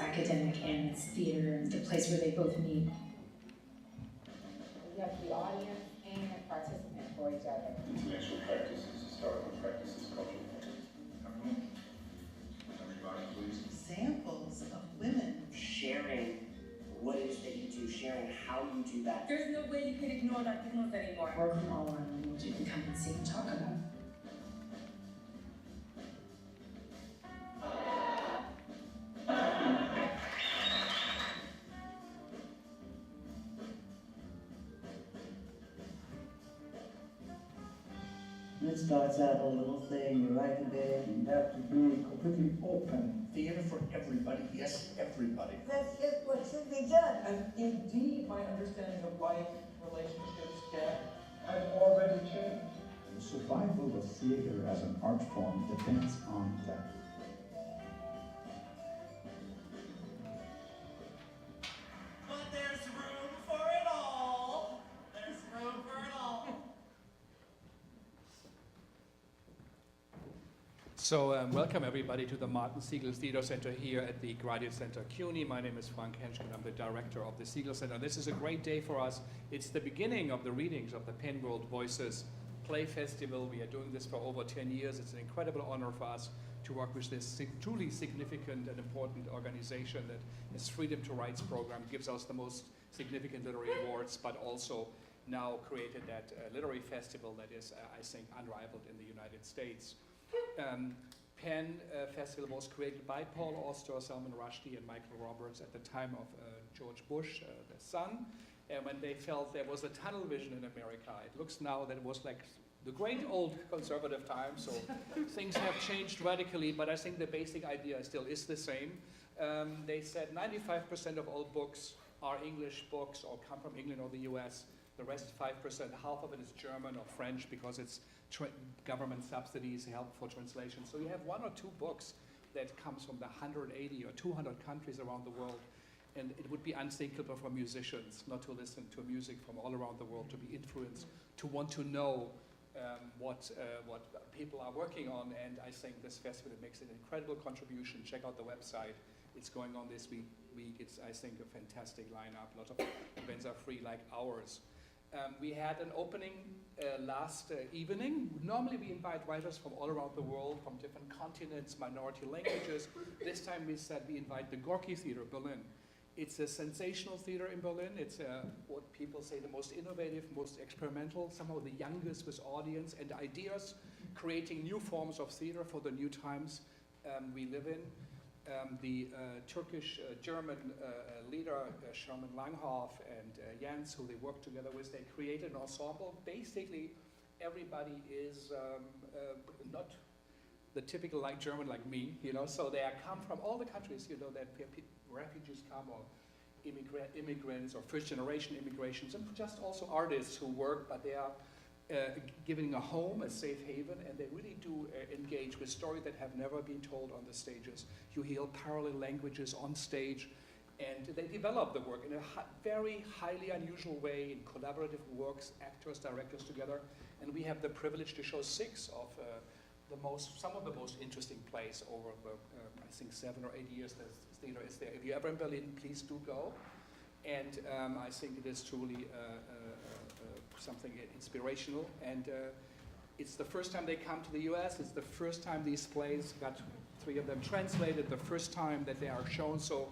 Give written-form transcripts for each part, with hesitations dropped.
academic and it's theater and the place where they both meet. We have the audience and participant for each other. Intellectual practices, historical practices, cultural practices. Everybody, please. Examples of women sharing what it is that you do, sharing how you do that. There's no way you can ignore Latinos anymore. Work from all our language you can come and see and talk about. It starts out a little thing, you write it in. You have to be completely open. Theater for everybody, yes, everybody. That's just what should be done. And indeed, my understanding of life, relationships, death, has already changed. The survival of theater as an art form depends on that. But there's room for it all. There's room for it all. So welcome everybody to the Segal Theatre Center here at the Gorki Center CUNY. My name is Frank Henschken. I'm the director of the Segal Center. This is a great day for us. It's the beginning of the readings of the Penn World Voices Play Festival. We are doing this for over 10 years. It's an incredible honor for us to work with this truly significant and important organization that has Freedom to Rights program, gives us the most significant literary awards, but also now created that literary festival that is, I think, unrivaled in the United States. Penn Festival was created by Paul Auster, Salman Rushdie, and Michael Roberts at the time of George Bush, the son, and when they felt there was a tunnel vision in America. It looks now that it was like the great old conservative times, so things have changed radically, but I think the basic idea still is the same. They said 95% of all books are English books or come from England or the US. The rest 5%, half of it is German or French because it's government subsidies help for translation. So you have one or two books that comes from the 180 or 200 countries around the world. And it would be unthinkable for musicians not to listen to music from all around the world, to be influenced, to want to know what people are working on. And I think this festival makes an incredible contribution. Check out the website. It's going on this week. It's, I think, a fantastic lineup. A lot of events are free, like ours. We had an opening last evening. Normally we invite writers from all around the world, from different continents, minority languages. This time we said we invite the Gorki Theater, Berlin. It's a sensational theater in Berlin. It's what people say the most innovative, most experimental, somehow the youngest with audience and ideas, creating new forms of theater for the new times we live in. The Turkish-German leader, Sherman Langhoff and Jens, who they work together with, they created an ensemble. Basically, everybody is not the typical like German like me, you know, so they come from all the countries, you know, that refugees come, or immigrants, or first-generation immigrations, and just also artists who work, but they are giving a home, a safe haven, and they really do engage with stories that have never been told on the stages. You hear parallel languages on stage, and they develop the work in a very highly unusual way, in collaborative works, actors, directors together, and we have the privilege to show 6 of some of the most interesting plays over the, I think, 7 or 8 years this theater is there. If you're ever in Berlin, please do go, and I think it is truly something inspirational, and it's the first time they come to the US. It's the first time these plays got 3 of them translated, the first time that they are shown. So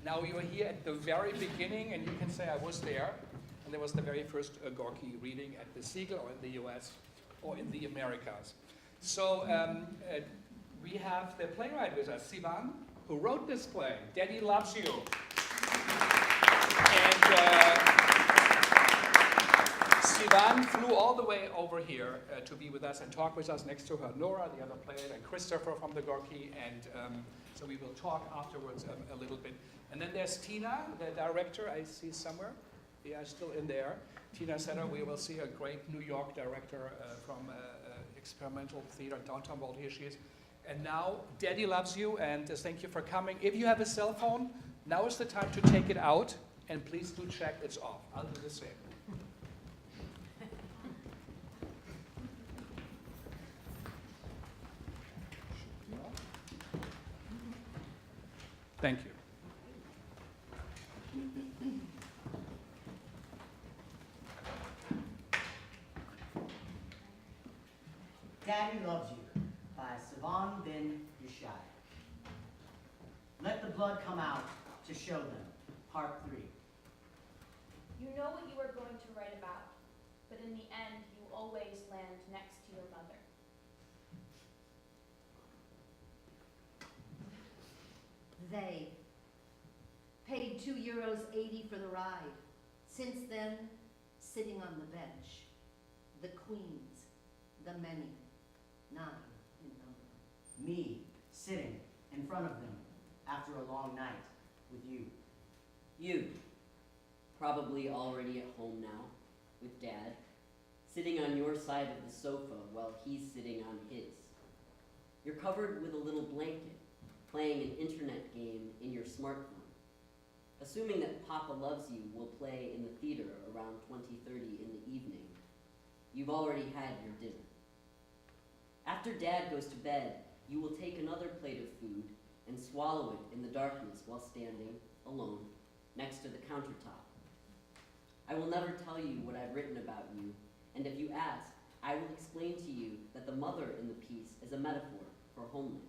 now you are here at the very beginning, and you can say I was there, and there was the very first Gorki reading at the Segal, or in the US, or in the Americas. So we have the playwright with us, Sivan, who wrote this play, Daddy Loves You. And Sivan flew all the way over here to be with us and talk with us. Next to her, Nora, the other player, and Christopher from the Gorki, and so we will talk afterwards a little bit. And then there's Tina, the director, I see somewhere. Yeah, still in there. Tina Setter, we will see a great New York director from experimental theater, downtown world. Here she is. And now, Daddy Loves You, and thank you for coming. If you have a cell phone, now is the time to take it out, and please do check it's off. I'll do the same. Thank you. Daddy Loves You by Sivan Ben-Yishai. Let the blood come out to show them, part 3. You know what you are going to write about, but in the end, you always land next to your mother. They paid €2.80 for the ride. Since then, sitting on the bench, the queens, the many, 9 in number. Me, sitting in front of them after a long night with you. You, probably already at home now, with Dad, sitting on your side of the sofa while he's sitting on his. You're covered with a little blanket, playing an internet game in your smartphone. Assuming that Papa Loves You will play in the theater around 20:30 in the evening, you've already had your dinner. After Dad goes to bed, you will take another plate of food and swallow it in the darkness while standing, alone, next to the countertop. I will never tell you what I've written about you, and if you ask, I will explain to you that the mother in the piece is a metaphor for homeland.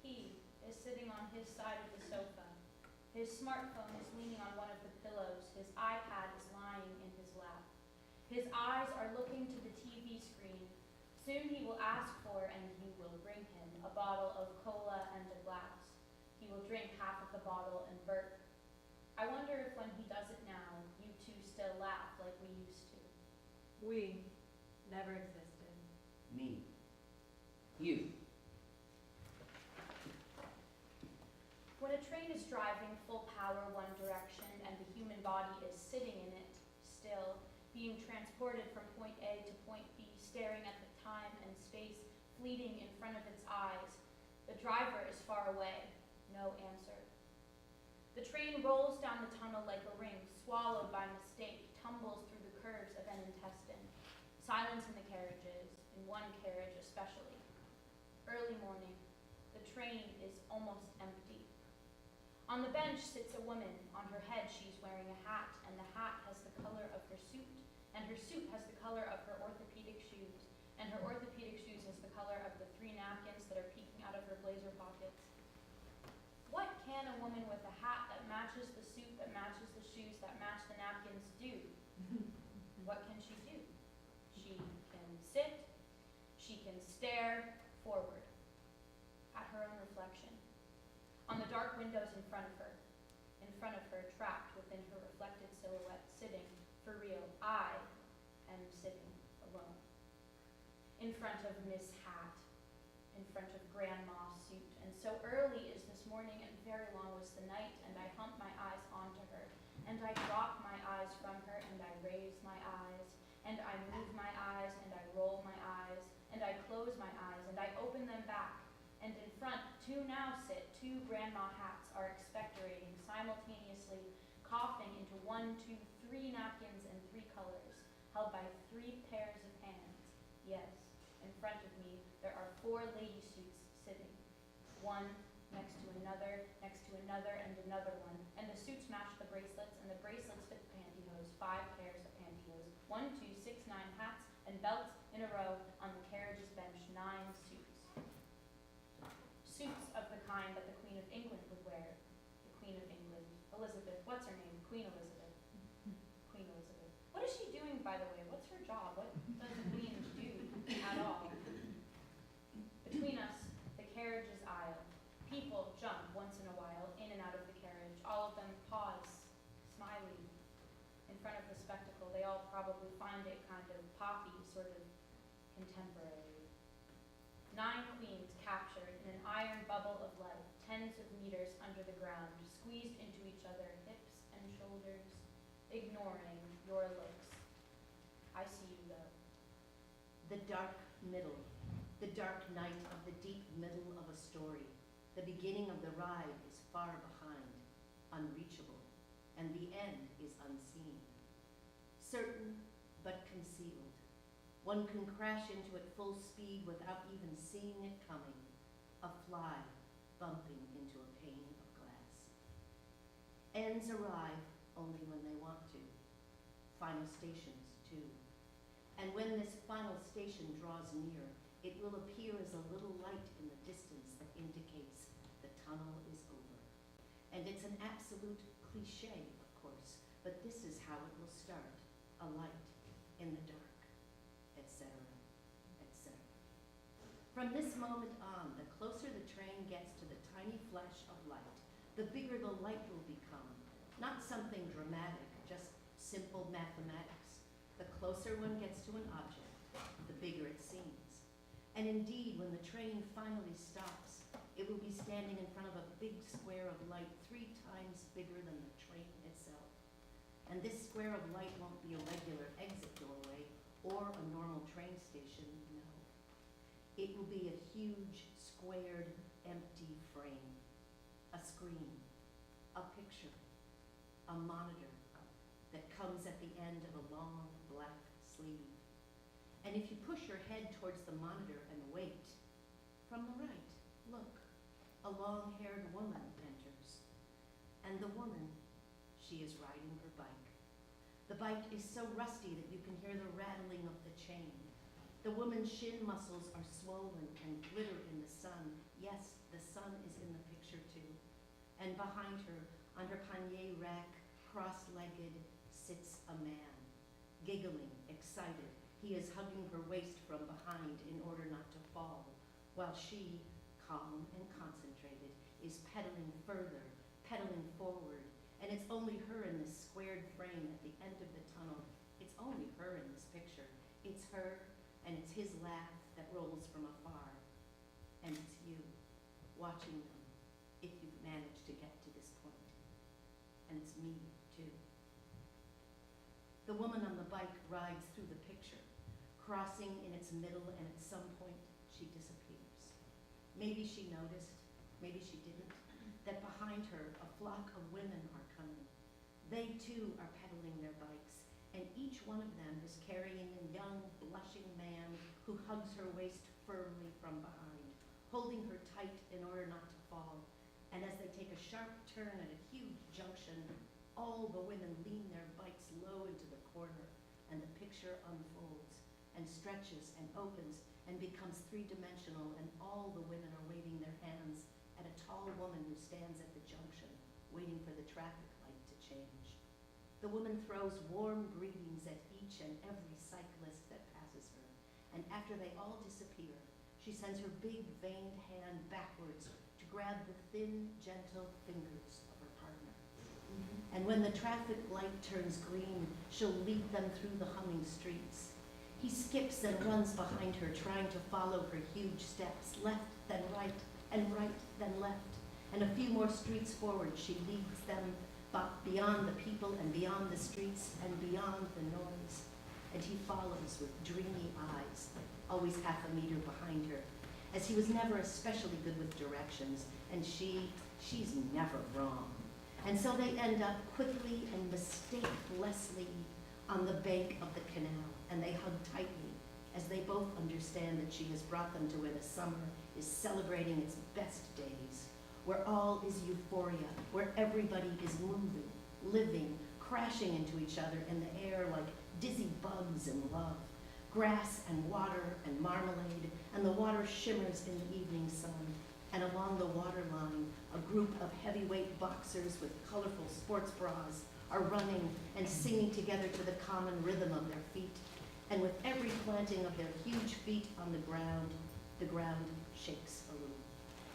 He is sitting on his side of the sofa. His smartphone is leaning on one of the pillows. His iPad is lying in his lap. His eyes are looking to the TV screen. Soon he will ask for, and you will bring him, a bottle of cola and a glass. He will drink half of the bottle and burp. I wonder if when he does it now, you two still laugh like we used to. We never existed. Me. You. When a train is driving full power one direction and the human body is sitting in it, still, being transported from point A to point B, staring at the time and space fleeting in front of its eyes, the driver is far away, no answer. The train rolls down the tunnel like a ring, swallowed by mistake, tumbles through the curves of an intestine. Silence in the carriages, in one carriage especially. Early morning, the train is almost empty. On the bench sits a woman. On her head she's wearing a hat, and the hat has the color of her suit, and her suit has the color of her orthopedic shoes, and her orthopedic shoes has the color of the 3 napkins that are peeking out of her blazer pockets. What can a woman with a hat that matches the suit, that matches the shoes, that match the napkins do? What can she do? She can sit, she can stare forward at her own reflection. On the dark windows in front of her, trapped within her reflected silhouette, sitting, for real, I am sitting alone. In front of Miss Hat, in front of Grandma's suit, and so early is this morning and very long was the night, and I hump my eyes onto her, and I drop my eyes from her, and I raise my eyes, and I move my eyes, and I roll my eyes, and I close my eyes, and I open them back, and in front, 2 now sit, 2 grandma hats are expectorating, simultaneously coughing into 1, 2, 3 napkins and 3 colors, held by 3 pairs of hands. Yes, in front of me, there are 4 lady suits sitting, one next to another, and another one, and the suits match the bracelets, and the bracelets fit the pantyhose, 5 pairs of pantyhose, 1, 2, 6, 9 hats, and belts in a row on the carriage's bench, 9 suits. Suits of the kind that the Queen of England would wear. The Queen of England, Elizabeth, what's her name? Queen Elizabeth. Queen Elizabeth. What is she doing, by the way? What's her job? What does the Queen do at all? Between us, the carriage's aisle. People jump once in a while, in and out of the carriage. All of them pause, smiling. In front of the spectacle, they all probably find it kind of poppy, sort of contemporary. 9 queens captured in an iron bubble of life, tens of meters under the ground, squeezed into each other, hips and shoulders, ignoring your looks. I see you though. The dark middle, the dark night of the deep middle of a story. The beginning of the ride is far behind, unreachable, and the end is unseen. Certain, but concealed. One can crash into it full speed without even seeing it coming, a fly bumping into a pane of glass. And Trains arrive only when they want to. Final stations, too. And when this final station draws near, it will appear as a little light in the distance that indicates the tunnel is over. And it's an absolute cliche, of course, but this is how it will start. A light in the dark, etc., etc. From this moment on, the closer the train gets to the tiny flash of light, the bigger the light will become. Not something dramatic, just simple mathematics. The closer one gets to an object, the bigger it seems. And indeed, when the train finally stops, it will be standing in front of a big square of light 3 times bigger than the train itself. And this square of light won't be a regular exit doorway or a normal train station, no. It will be a huge, squared, empty frame, a screen, a picture, a monitor that comes at the end of a long black sleeve. And if you push your head towards the monitor and wait, from the right, look, a long-haired woman enters. And the woman, she is riding her bike. The bike is so rusty that you can hear the rattling of the chain. The woman's shin muscles are swollen and glitter in the sun. Yes, the sun is in the picture too. And behind her, on her pannier rack, cross-legged, sits a man, giggling, excited. He is hugging her waist from behind in order not to fall, while she, calm and concentrated, is pedaling further, pedaling forward. And it's only her in this squared frame at the end of the tunnel. It's only her in this picture. It's her, and it's his laugh that rolls from afar. And it's you, watching them, if you've managed to get to this point. And it's me, too. The woman on the bike rides through the picture, crossing in its middle, and at some point, she disappears. Maybe she noticed, maybe she didn't, that behind her, a flock of women are coming. They too are pedaling their bikes, and each one of them is carrying a young, blushing man who hugs her waist firmly from behind, holding her tight in order not to fall. And as they take a sharp turn at a huge junction, all the women lean their bikes low into the corner, and the picture unfolds and stretches and opens and becomes three-dimensional, and all the women are waving their hands at a tall woman who stands at the junction, waiting for the traffic light to change. The woman throws warm greetings at each and every cyclist that passes her, and after they all disappear, she sends her big, veined hand backwards to grab the thin, gentle fingers of her partner. And when the traffic light turns green, she'll lead them through the humming streets. He skips and runs behind her, trying to follow her huge steps, left, then right, and right, then left. And a few more streets forward, she leads them beyond the people and beyond the streets and beyond the noise. And he follows with dreamy eyes, always half a meter behind her, as he was never especially good with directions, and she's never wrong. And so they end up quickly and mistakelessly on the bank of the canal, and they hug tightly as they both understand that she has brought them to where the summer is celebrating its best days, where all is euphoria, where everybody is moving, living, crashing into each other in the air like dizzy bugs in love, grass and water and marmalade, and the water shimmers in the evening sun. And along the waterline, a group of heavyweight boxers with colorful sports bras are running and singing together to the common rhythm of their feet. And with every planting of their huge feet on the ground shakes a little,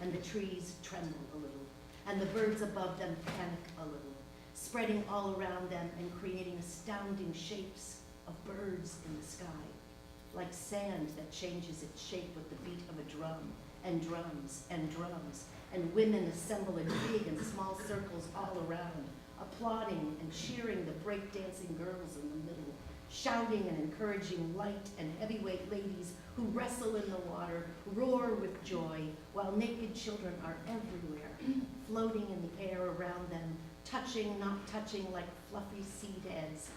and the trees tremble a little, and the birds above them panic a little, spreading all around them and creating astounding shapes of birds in the sky, like sand that changes its shape with the beat of a drum, and drums, and drums, and women assemble in big and small circles all around, applauding and cheering the break-dancing girls in the middle, shouting and encouraging light and heavyweight ladies who wrestle in the water, roar with joy, while naked children are everywhere, floating in the air around them, touching, not touching, like fluffy seed heads.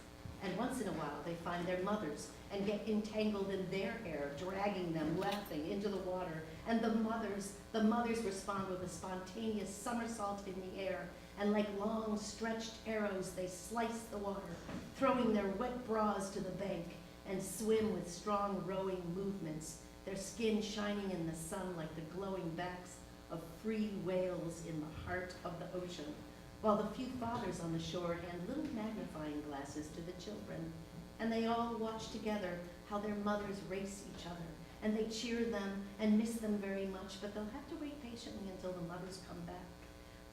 And once in a while, they find their mothers and get entangled in their hair, dragging them, laughing, into the water. And the mothers respond with a spontaneous somersault in the air, and like long stretched arrows they slice the water, throwing their wet bras to the bank and swim with strong rowing movements, their skin shining in the sun like the glowing backs of free whales in the heart of the ocean, while the few fathers on the shore hand little magnifying glasses to the children, and they all watch together how their mothers race each other, and they cheer them and miss them very much, but they'll have to wait patiently until the mothers come back,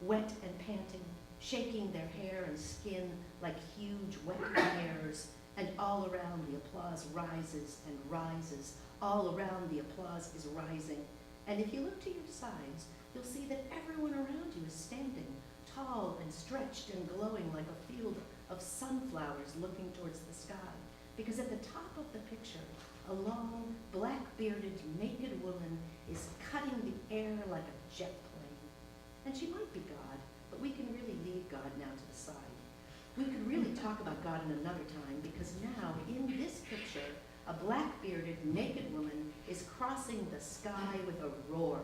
wet and panting, shaking their hair and skin like huge wet hairs, and all around the applause rises and rises. All around the applause is rising. And if you look to your sides, you'll see that everyone around you is standing, tall and stretched and glowing like a field of sunflowers looking towards the sky. Because at the top of the picture, a long, black-bearded, naked woman is cutting the air like a jet plane. And she might be God, but we can really leave God now to the side. We could really talk about God in another time, because now, in this picture, a black-bearded, naked woman is crossing the sky with a roar.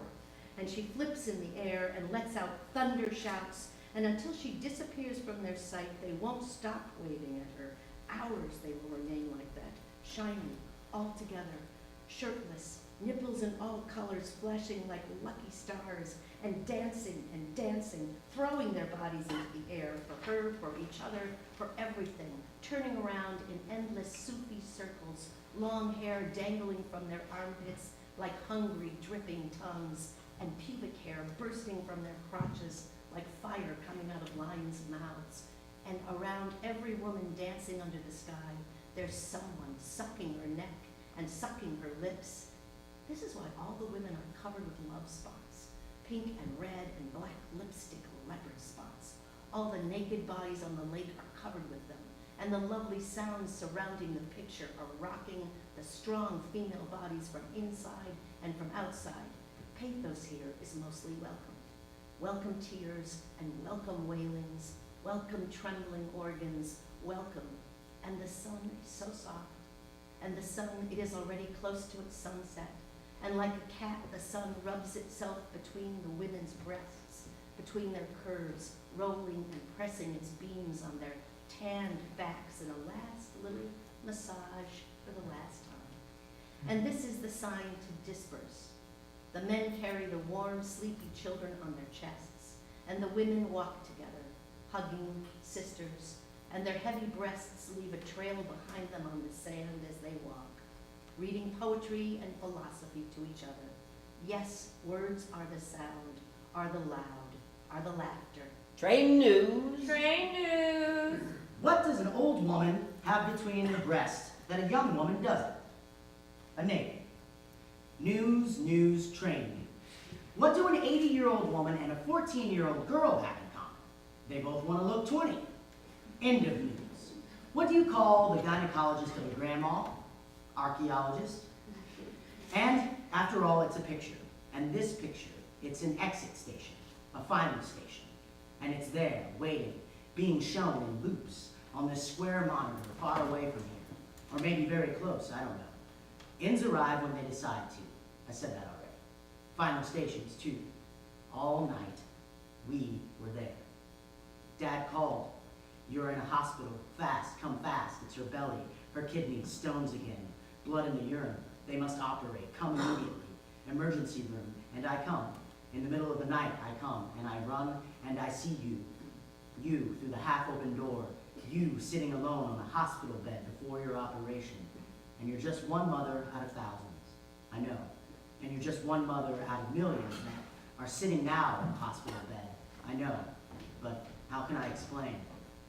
And she flips in the air and lets out thunder shouts, and until she disappears from their sight, they won't stop waving at her. Hours they will remain like that, shining, all together, shirtless, nipples in all colors flashing like lucky stars, and dancing, throwing their bodies into the air for her, for each other, for everything, turning around in endless Sufi circles, long hair dangling from their armpits like hungry, dripping tongues, and pubic hair bursting from their crotches like fire coming out of lions' mouths. And around every woman dancing under the sky, there's someone sucking her neck and sucking her lips. This is why all the women are covered with love spots, pink and red and black lipstick leopard spots. All the naked bodies on the lake are covered with them, and the lovely sounds surrounding the picture are rocking the strong female bodies from inside and from outside. Pathos here is mostly welcomed. Welcome tears and welcome wailings, welcome trembling organs, welcome. And the sun is so soft, and the sun, it is already close to its sunset, and like a cat, the sun rubs itself between the women's breasts, between their curves, rolling and pressing its beams on their tanned backs in a last little massage for the last time. And this is the sign to disperse. The men carry the warm, sleepy children on their chests, and the women walk together, hugging sisters, and their heavy breasts leave a trail behind them on the sand as they walk, reading poetry and philosophy to each other. Yes, words are the sound, are the loud, are the laughter. Train news. Train news. What does an old woman have between her breasts that a young woman doesn't? A name. News, news, train news. What do an 80-year-old woman and a 14-year-old girl have in common? They both want to look 20. End of news. What do you call the gynecologist of a grandma? Archaeologist. And after all, it's a picture. And this picture, it's an exit station, a final station. And it's there, waiting, being shown in loops on this square monitor far away from here. Or maybe very close, I don't know. Inns arrive when they decide to. I said that already. Final stations, too. All night, we were there. Dad called. You're in a hospital. Fast, come fast. It's her belly, her kidneys, stones again. Blood in the urine. They must operate. Come immediately. Emergency room. And I come. In the middle of the night, I come, and I run, and I see you. You, through the half-open door. You, sitting alone on a hospital bed before your operation. And you're just one mother out of thousands. I know. And you're just one mother out of millions that are sitting now in a hospital bed. I know. But how can I explain?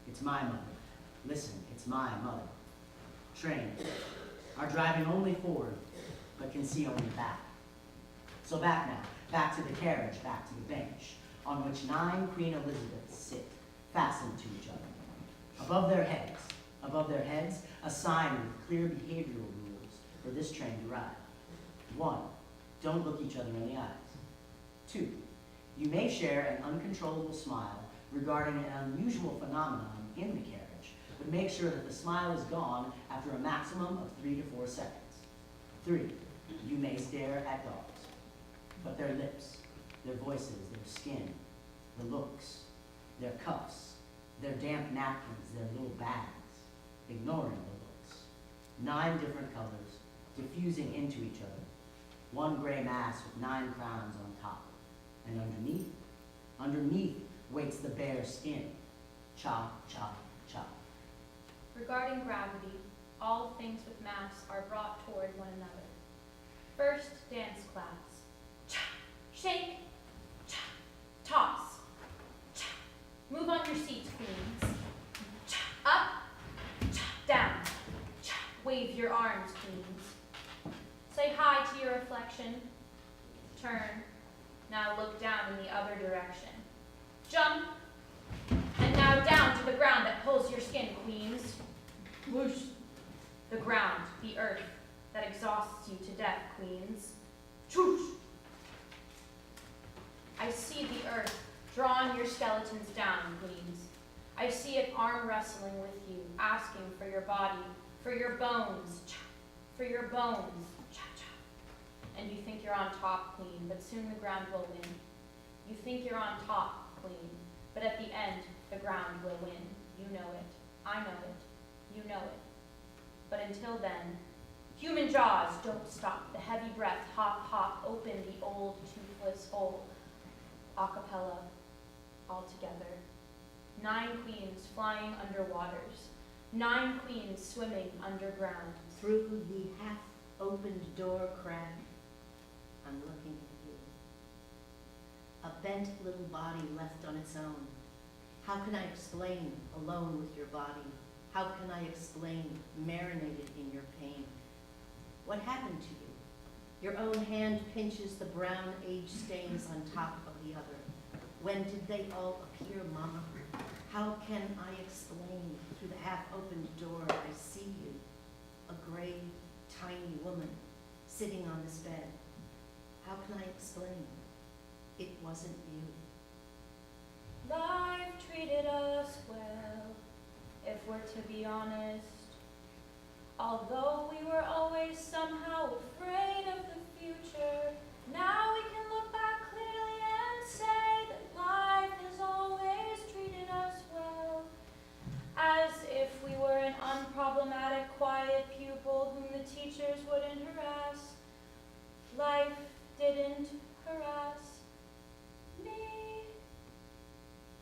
It's my mother. Listen, it's my mother. Trains are driving only forward, but can see only back. So back now, back to the carriage, back to the bench, on which 9 Queen Elizabeths sit, fastened to each other. Above their heads, a sign with clear behavioral rules for this train to ride. 1, don't look each other in the eyes. 2, you may share an uncontrollable smile regarding an unusual phenomenon in the carriage, but make sure that the smile is gone after a maximum of 3 to 4 seconds. 3, you may stare at dogs, but their lips, their voices, their skin, the looks, their cuffs, their damp napkins, their little bags, ignoring the looks. 9 different colors, diffusing into each other. One gray mass with 9 crowns on top. And underneath waits the bare skin. Chop, chop, chop. Regarding gravity, all things with mass are brought toward one another. First, dance class. Cha, shake, cha, toss, cha. Move on your seats, queens. Cha, up, cha, down, cha. Wave your arms, queens. Say hi to your reflection. Turn. Now look down in the other direction. Jump. And now down to the ground that pulls your skin, queens. Whoosh. The ground, the earth, that exhausts you to death, queens. Choosh. I see the earth drawing your skeletons down, queens. I see it arm wrestling with you, asking for your body, for your bones, cha, for your bones, cha cha. And you think you're on top, queen, but soon the ground will win. You think you're on top, queen, but at the end, the ground will win. You know it. I know it. You know it. But until then, human jaws don't stop. The heavy breath, hop, hop, open the old toothless hole. Acapella, all together. 9 queens flying under waters. 9 queens swimming underground. Through the half-opened door crack, I'm looking at you. A bent little body left on its own. How can I explain alone with your body? How can I explain marinated in your pain? What happened to you? Your own hand pinches the brown age stains on top of the other. When did they all appear, Mama? How can I explain? Through the half-opened door, I see you, a gray, tiny woman sitting on this bed. How can I explain? It wasn't you. Life treated us well, if we're to be honest. Although we were always somehow afraid of the future, now we can look back clearly and say that life has always treated us well. As if we were an unproblematic, quiet pupil whom the teachers wouldn't harass. Life didn't harass me.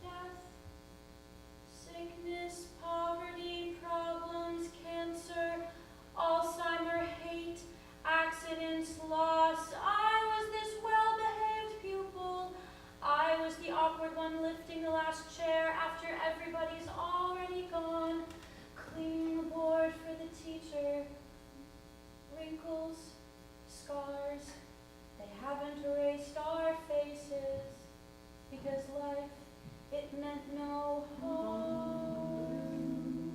Death, sickness, poverty, problems, cancer, Alzheimer, hate, accidents, loss. I was this well-behaved pupil. I was the awkward one lifting the last chair after everybody's already gone, cleaning the board for the teacher. Wrinkles, scars, they haven't erased our faces, because life, it meant no harm.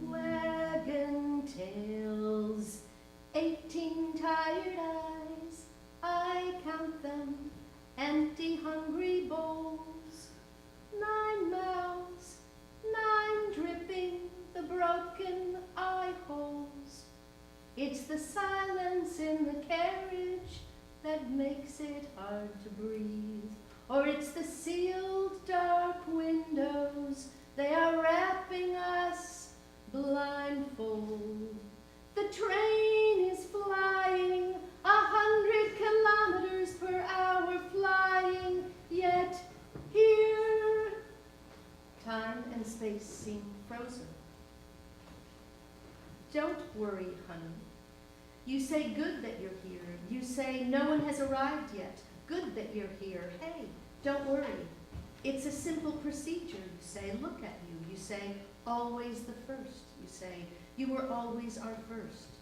Wagon tails, 18 tired eyes, I count them, empty hungry bowls. 9 mouths, 9 dripping, the broken eye holes. It's the silence in the carriage that makes it hard to breathe. Or it's the sealed dark windows, they are wrapping us blindfold. The train is flying, 100 kilometers per hour flying, yet here, time and space seem frozen. Don't worry, honey. You say good that you're here. You say no one has arrived yet. Good that you're here. Hey, don't worry. It's a simple procedure. You say, look at you. You say, always the first. You say, you were always our first.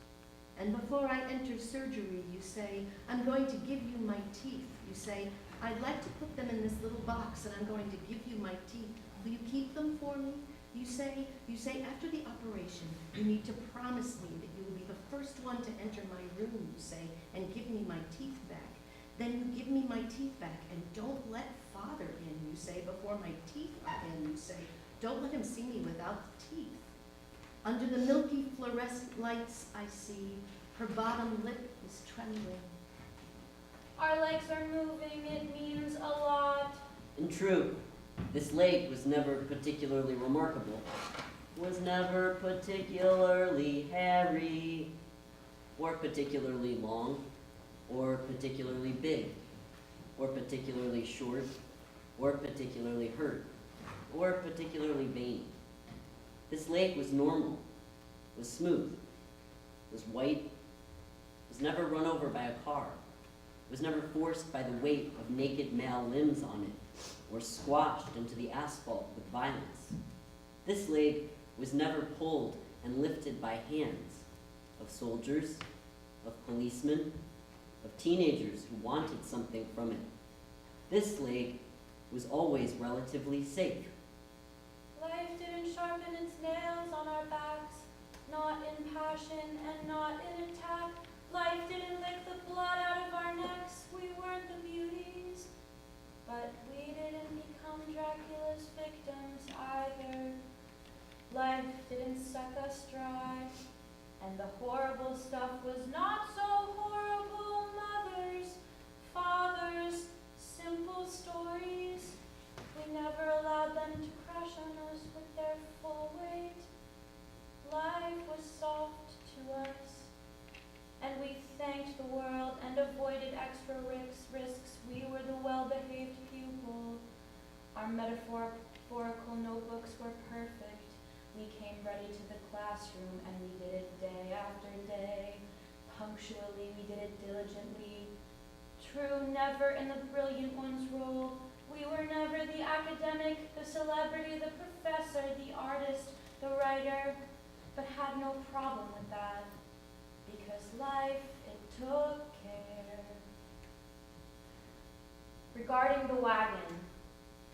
And before I enter surgery, you say, I'm going to give you my teeth. You say, I'd like to put them in this little box and I'm going to give you my teeth. Will you keep them for me? You say after the operation, you need to promise me that you will be the first one to enter my room, you say, and give me my teeth back. Then you give me my teeth back and don't let father in, you say, before my teeth are in, you say. Don't let him see me without the teeth. Under the milky fluorescent lights I see, her bottom lip is trembling. Our legs are moving, it means a lot. And true, This lake was never particularly remarkable, was never particularly hairy, or particularly long, or particularly big, or particularly short, or particularly hurt, or particularly vain. This lake was normal, was smooth, was white, was never run over by a car, was never forced by the weight of naked male limbs on it, or squashed into the asphalt with violence. This lake was never pulled and lifted by hands of soldiers, of policemen, of teenagers who wanted something from it. This lake was always relatively safe. Life didn't sharpen its nails on our backs, not in passion and not in attack. Life didn't lick the blood out of our necks. We weren't the beauties, but we didn't become Dracula's victims either. Life didn't suck us dry, and the horrible stuff was not so horrible. Mothers, fathers, simple stories. We never allowed them to crash on us with their full weight. Life was soft to us, and we thanked the world and avoided extra risks. We were the well-behaved pupil. Our metaphorical notebooks were perfect. We came ready to the classroom, and we did it day after day. Punctually, we did it diligently. True, never in the brilliant one's role. We were never the academic, the celebrity, the professor, the artist, the writer, but had no problem with that, because life, it took care. Regarding the wagon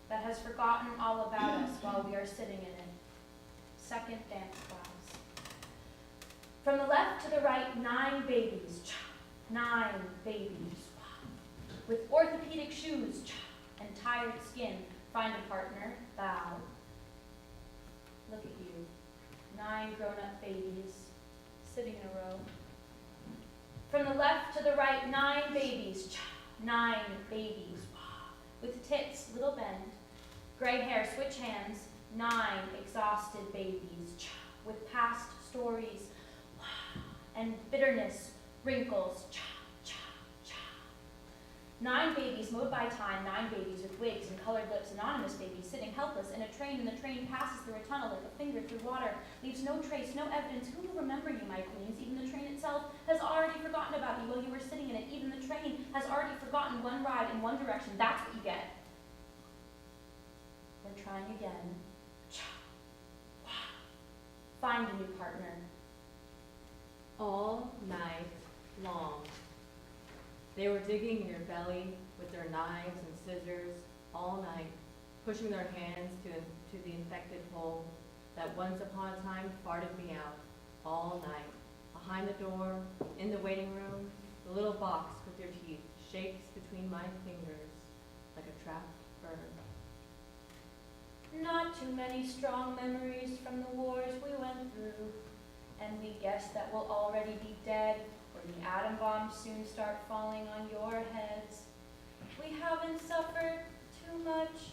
that has forgotten all about us while we are sitting in it, second dance class. From the left to the right, 9 babies, 9 babies, with orthopedic shoes and tired skin. Find a partner, bow. Look at you, 9 grown-up babies, sitting in a row. From the left to the right, 9 babies, 9 babies, with tits, little bend, gray hair, switch hands, 9 exhausted babies, with past stories, and bitterness, wrinkles, 9 babies mowed by time, 9 babies with wigs and colored lips, anonymous babies sitting helpless in a train, and the train passes through a tunnel like a finger through water, leaves no trace, no evidence. Who will remember you, my queens? Even the train itself has already forgotten about you while you were sitting in it. Even the train has already forgotten one ride in one direction. That's what you get. We're trying again. Find a new partner. All night long. They were digging in your belly with their knives and scissors all night, pushing their hands to the infected hole that once upon a time farted me out all night. Behind the door, in the waiting room, the little box with your teeth shakes between my fingers like a trapped bird. Not too many strong memories from the wars we went through, and we guess that we'll already be dead when the atom bombs soon start falling on your heads. We haven't suffered too much.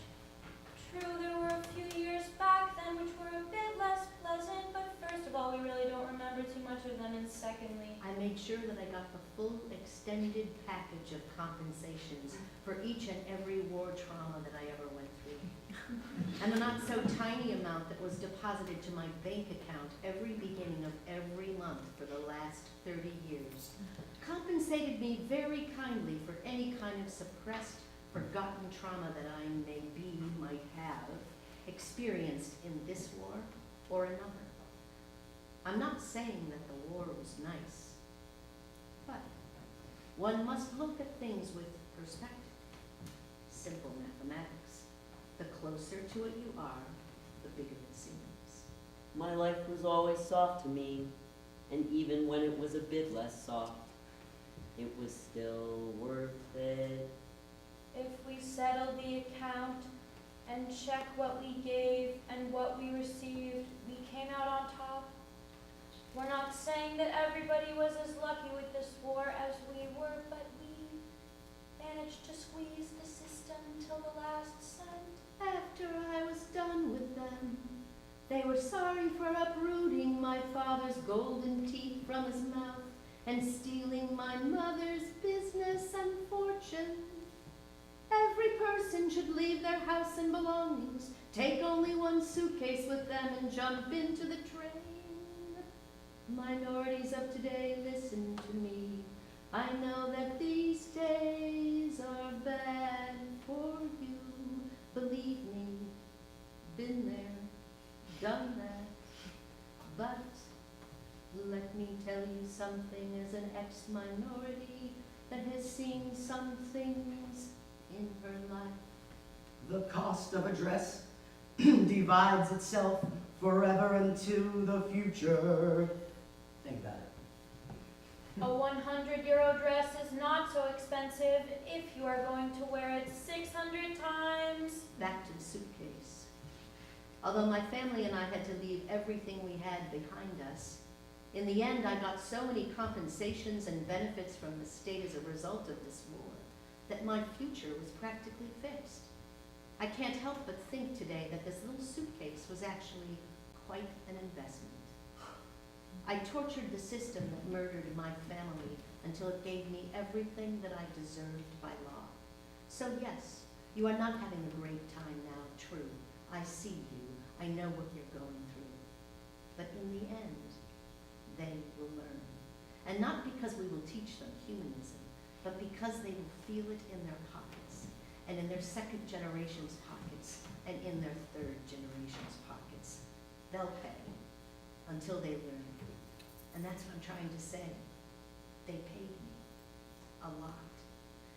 True, there were a few years back then which were a bit less pleasant, but first of all, we really don't remember too much of them, and secondly, I made sure that I got the full extended package of compensations for each and every war trauma that I ever went through. And the not so tiny amount that was deposited to my bank account every beginning of every month for the last 30 years compensated me very kindly for any kind of suppressed, forgotten trauma that I might have experienced in this war or another. I'm not saying that the war was nice, but one must look at things with perspective. Simple mathematics. The closer to it you are, the bigger it seems. My life was always soft to me, and even when it was a bit less soft, it was still worth it. if we settle the account and check what we gave and what we received, we came out on top. We're not saying that everybody was as lucky with this war as we were, but we managed to squeeze the system till the last cent. After I was done with them, they were sorry for uprooting my father's golden teeth from his mouth and stealing my mother's business and fortune. Every person should leave their house and belongings, take only one suitcase with them, and jump into the train. Minorities of today, listen to me. I know that these days are bad for you. Believe me, been there, done that. But let me tell you something as an ex-minority that has seen some things in her life. The cost of a dress divides itself forever into the future. Think about it. A 100-euro dress is not so expensive if you are going to wear it 600 times. Back to the suitcase. Although my family and I had to leave everything we had behind us, in the end I got so many compensations and benefits from the state as a result of this war that my future was practically fixed. I can't help but think today that this little suitcase was actually quite an investment. I tortured the system that murdered my family until it gave me everything that I deserved by law. So yes, you are not having a great time now, true. I see you. I know what you're going through. But in the end, they will learn. And not because we will teach them humanism, but because they will feel it in their pockets, and in their second generation's pockets, and in their third generation's pockets. They'll pay until they learn. And that's what I'm trying to say. They paid me a lot.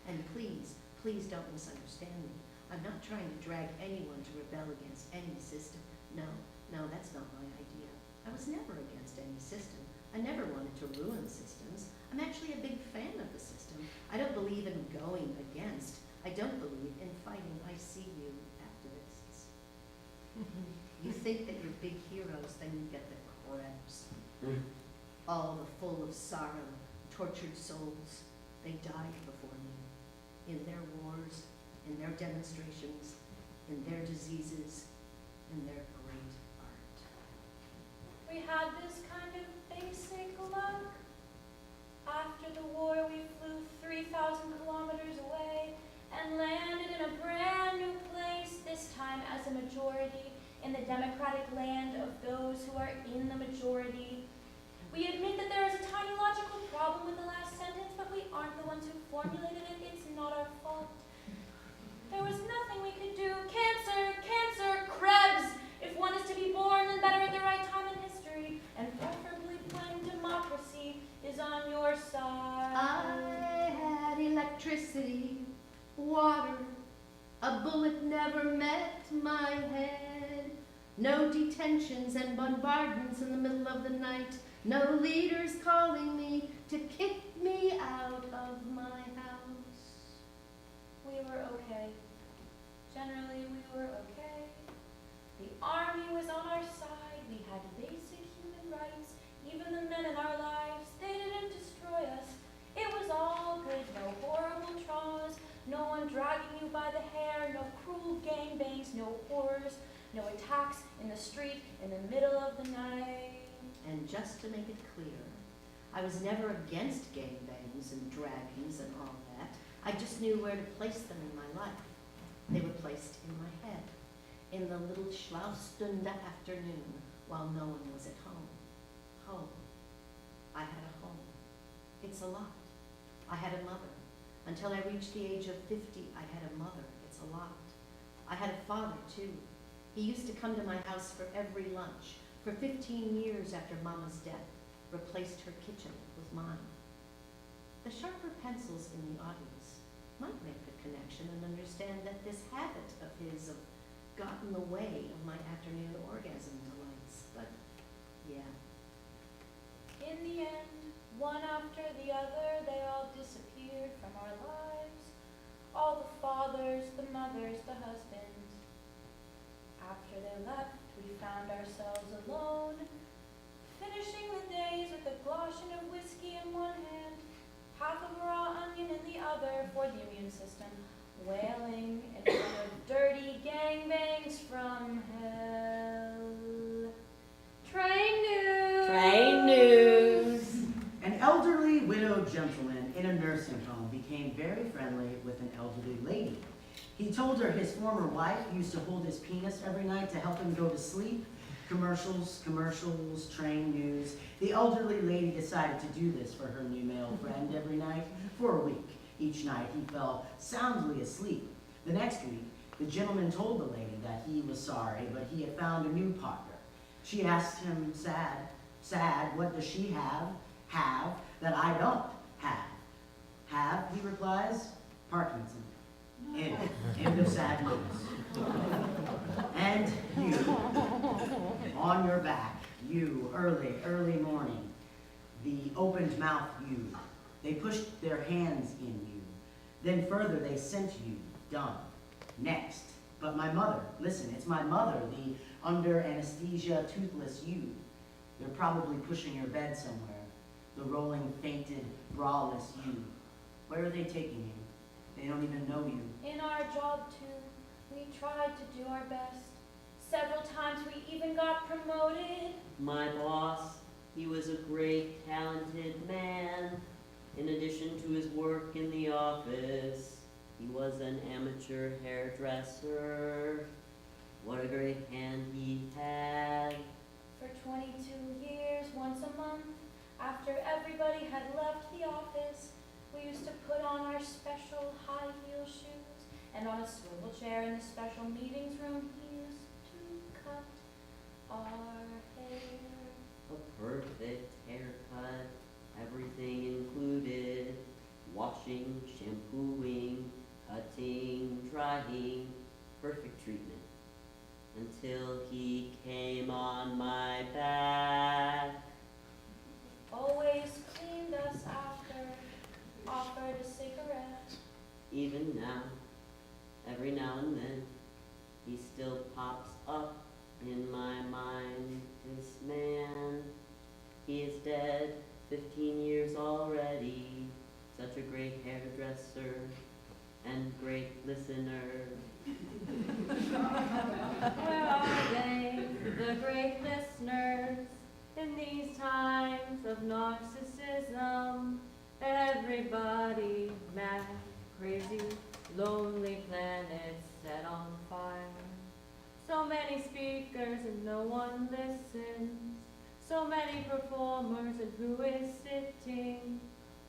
And please, please don't misunderstand me. I'm not trying to drag anyone to rebel against any system. No, no, that's not my idea. I was never against any system. I never wanted to ruin systems. I'm actually a big fan of the system. I don't believe in going against. I don't believe in fighting. I see you, activists. You think that you're big heroes, then you get the crabs. All the full of sorrow, tortured souls. They died before me. In their wars, in their demonstrations, in their diseases, in their great art. We had this kind of basic luck. After the war, we flew 3,000 kilometers away and landed in a brand new place, this time as a majority in the democratic land of those who are in the majority. We admit that there is a tiny logical problem with the last sentence, but we aren't the ones who formulated it. It's not our fault. There was nothing we could do. Cancer, cancer, Krebs. If one is to be born, then better at the right time in history, and preferably when democracy is on your side. I had electricity, water, a bullet never met my head. No detentions and bombardments in the middle of the night. No leaders calling me to kick me out of my house. We were okay. Generally, we were okay. The army was on our side. We had basic human rights. Even the men in our lives, they didn't destroy us. It was all good. No horrible traumas. No one dragging you by the hair. No cruel gangbangs. No horrors. No attacks in the street in the middle of the night. And just to make it clear, I was never against gangbangs and draggings and all that. I just knew where to place them in my life. They were placed in my head, in the little Schlaufstunde afternoon while no one was at home. Home. I had a home. It's a lot. I had a mother. Until I reached the age of 50, I had a mother. It's a lot. I had a father, too. He used to come to my house for every lunch. For 15 years after Mama's death, replaced her kitchen with mine. The sharper pencils in the audience might make the connection and understand that this habit of his got in the way of my afternoon orgasm delights, but yeah. In the end, one after the other, they all disappeared from our lives. All the fathers, the mothers, the husbands. After they left, we found ourselves alone, finishing the days with a glosshin of whiskey in one hand, half of raw onion in the other for the immune system, wailing in front of dirty gangbangs from hell. Train news! Train news! An elderly widowed gentleman in a nursing home became very friendly with an elderly lady. He told her his former wife used to hold his penis every night to help him go to sleep. Commercials, train news. The elderly lady decided to do this for her new male friend every night for a week. Each night he fell soundly asleep. The next week, the gentleman told the lady that he was sorry, but he had found a new partner. She asked him, sad, what does she have that I don't have? Have, he replies, Parkinson. End of sad news. And you, on your back, you, early morning, the opened mouth you, they pushed their hands in you. Then further they sent you, done. Next, but my mother, listen, it's my mother, the under anesthesia, toothless you. They're probably pushing your bed somewhere. The rolling, fainted, braless you. Where are they taking you? They don't even know you. In our job too, we tried to do our best. Several times we even got promoted. My boss, he was a great, talented man. In addition to his work in the office, he was an amateur hairdresser. What a great hand he had. For 22 years, once a month, after everybody had left the office, we used to put on our special high heel shoes, and on a swivel chair in the special meetings room, he used to cut our hair. A perfect haircut, everything included. Washing, shampooing, cutting, drying, perfect treatment. Until he came on my back. Always cleaned us after, offered a cigarette. Even now, every now and then, he still pops up in my mind, this man. He is dead, 15 years already, such a great hairdresser and great listener. Where are they, the great listeners, in these times of narcissism? Everybody mad, crazy, lonely planets set on fire. So many speakers and no one listens. So many performers and who is sitting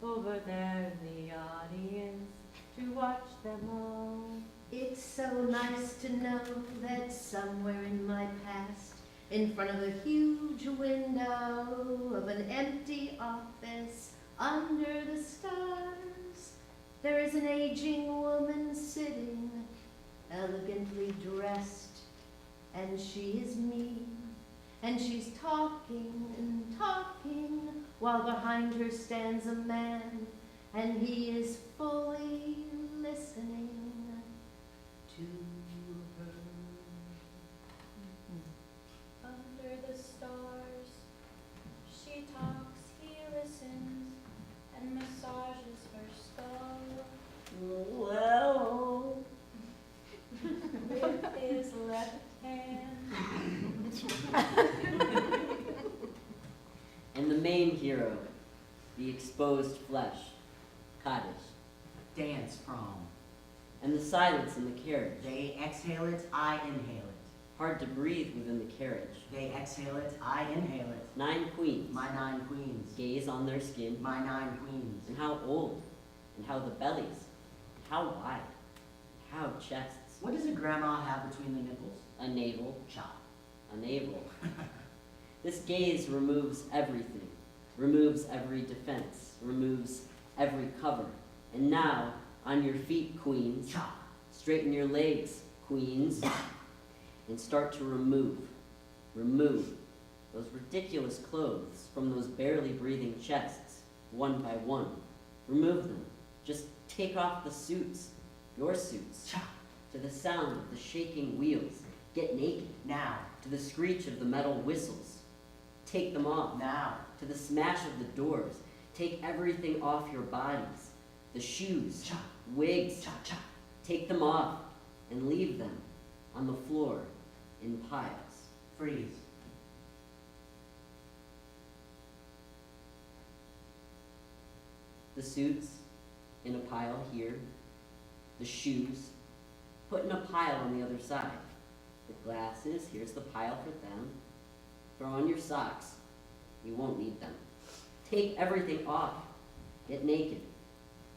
over there in the audience to watch them all? It's so nice to know that somewhere in my past, in front of a huge window of an empty office under the stars, there is an aging woman sitting, elegantly dressed, and she is me. And she's talking and talking, while behind her stands a man, and he is fully listening to her. Under the stars, she talks, he listens, and massages her skull. Well, with his left hand. And the main hero, the exposed flesh, Kaddish. Dance prom. And the silence in the carriage. They exhale it, I inhale it. Hard to breathe within the carriage. They exhale it, I inhale it. 9 queens. My 9 queens. Gaze on their skin. My 9 queens. And how old, and how the bellies, and how wide, and how chests. What does a grandma have between the nipples? A navel. Chop. A navel. This gaze removes everything, removes every defense, removes every cover. And now, on your feet, queens, Chop. Straighten your legs, queens, and start to remove those ridiculous clothes from those barely breathing chests, one by one. Remove them. Just take off the suits, your suits, Chop. To the sound of the shaking wheels. Get naked. Now. To the screech of the metal whistles. Take them off. Now. To the smash of the doors. Take everything off your bodies. The shoes. Chop. Wigs. Chop, chop. Take them off and leave them on the floor in piles. Freeze. The suits in a pile here, the shoes put in a pile on the other side. The glasses, here's the pile for them. Throw on your socks, you won't need them. Take everything off, get naked.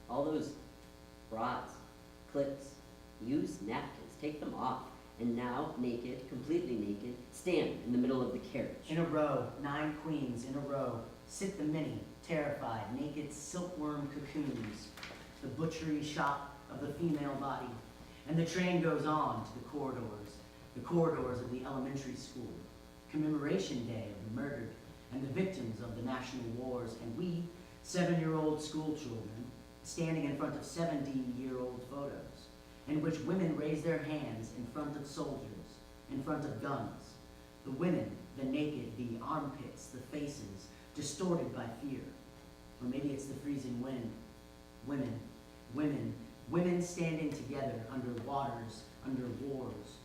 All those bras, clips, use napkins, take them off. And now, naked, completely naked, stand in the middle of the carriage. In a row, 9 queens in a row, sit the many, terrified, naked silkworm cocoons, the butchery shop of the female body. And the train goes on to the corridors of the elementary school, commemoration day of the murdered and the victims of the national wars, and we, 7-year-old school children, standing in front of 70-year-old photos, in which women raise their hands in front of soldiers, in front of guns. The women, the naked, the armpits, the faces, distorted by fear. Or maybe it's the freezing wind. Women standing together under waters, under wars.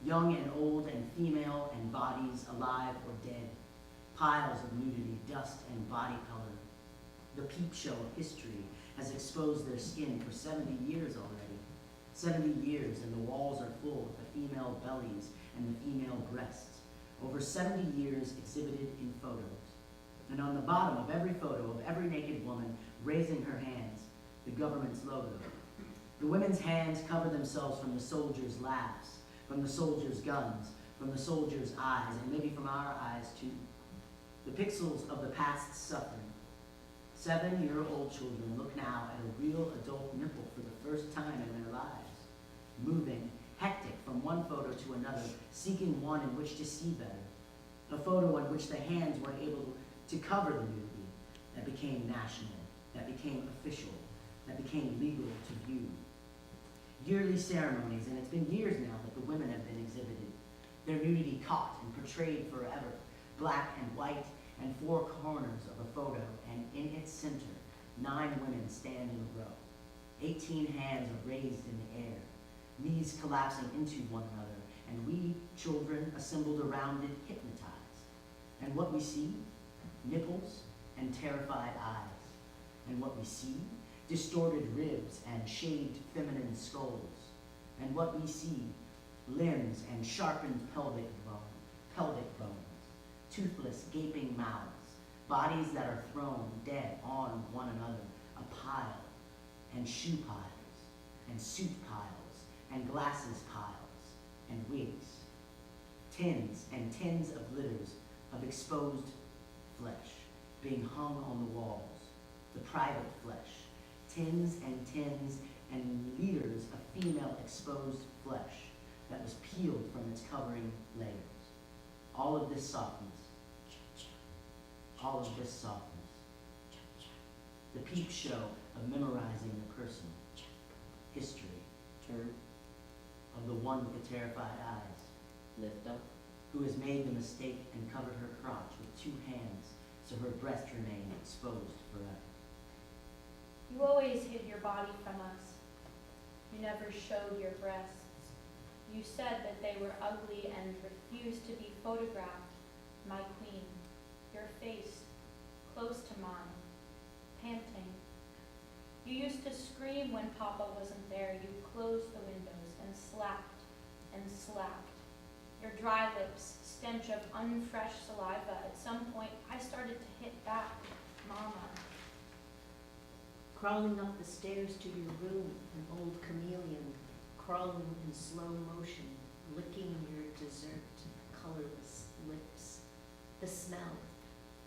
Young and old and female and bodies alive or dead. Piles of nudity, dust and body color. The peep show of history has exposed their skin for 70 years already. 70 years, and the walls are full of the female bellies and the female breasts. Over 70 years exhibited in photos. And on the bottom of every photo of every naked woman raising her hands, the government's logo. The women's hands cover themselves from the soldiers' laughs, from the soldiers' guns, from the soldiers' eyes, and maybe from our eyes too. The pixels of the past suffering. 7-year-old children look now at a real adult nipple for the first time in their lives. Moving, hectic from one photo to another, seeking one in which to see better. A photo in which the hands were able to cover the nudity that became national, that became official, that became legal to view. Yearly ceremonies, and it's been years now that the women have been exhibited. Their nudity caught and portrayed forever, black and white, and 4 corners of a photo, and in its center, 9 women stand in a row. 18 hands are raised in the air, knees collapsing into one another, and we, children, assembled around it, hypnotized. And what we see? Nipples and terrified eyes. And what we see? Distorted ribs and shaved feminine skulls. And what we see? Limbs and sharpened pelvic bones, toothless, gaping mouths, bodies that are thrown dead on one another, a pile, and shoe piles, and suit piles, and glasses piles, and wigs. Tins and tins of litters of exposed flesh being hung on the walls, the private flesh, tins and liters of female exposed flesh that was peeled from its covering layers. All of this softness, the peep show of memorizing the person, history, Turn, of the one with the terrified eyes, lift up, who has made the mistake and covered her crotch with 2 hands so her breast remained exposed forever. You always hid your body from us. You never showed your breasts. You said that they were ugly and refused to be photographed. My queen, your face, close to mine, panting. You used to scream when Papa wasn't there. You closed the windows and slapped and slapped. Your dry lips, stench of unfresh saliva. At some point, I started to hit back, Mama. Crawling up the stairs to your room, an old chameleon, crawling in slow motion, licking your dessert, colorless lips. The smell.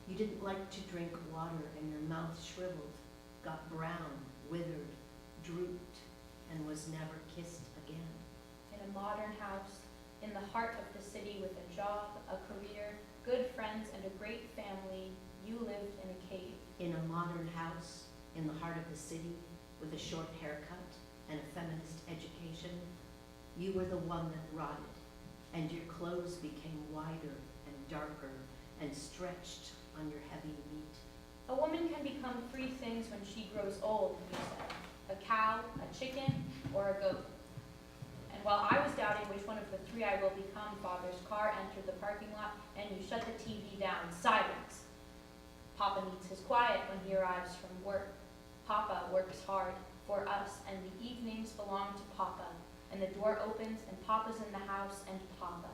You didn't like to drink water and your mouth shriveled, got brown, withered, drooped, and was never kissed again. In a modern house, in the heart of the city with a job, a career, good friends, and a great family, you lived in a cave. In a modern house, in the heart of the city, with a short haircut and a feminist education, you were the one that rotted, and your clothes became wider and darker and stretched on your heavy meat. A woman can become 3 things when she grows old, you said. A cow, a chicken, or a goat. while I was doubting which one of the three I will become, Father's car entered the parking lot, and you shut the TV down. Silence. Papa needs his quiet when he arrives from work. Papa works hard for us, and the evenings belong to Papa. And the door opens, and Papa's in the house, and Papa.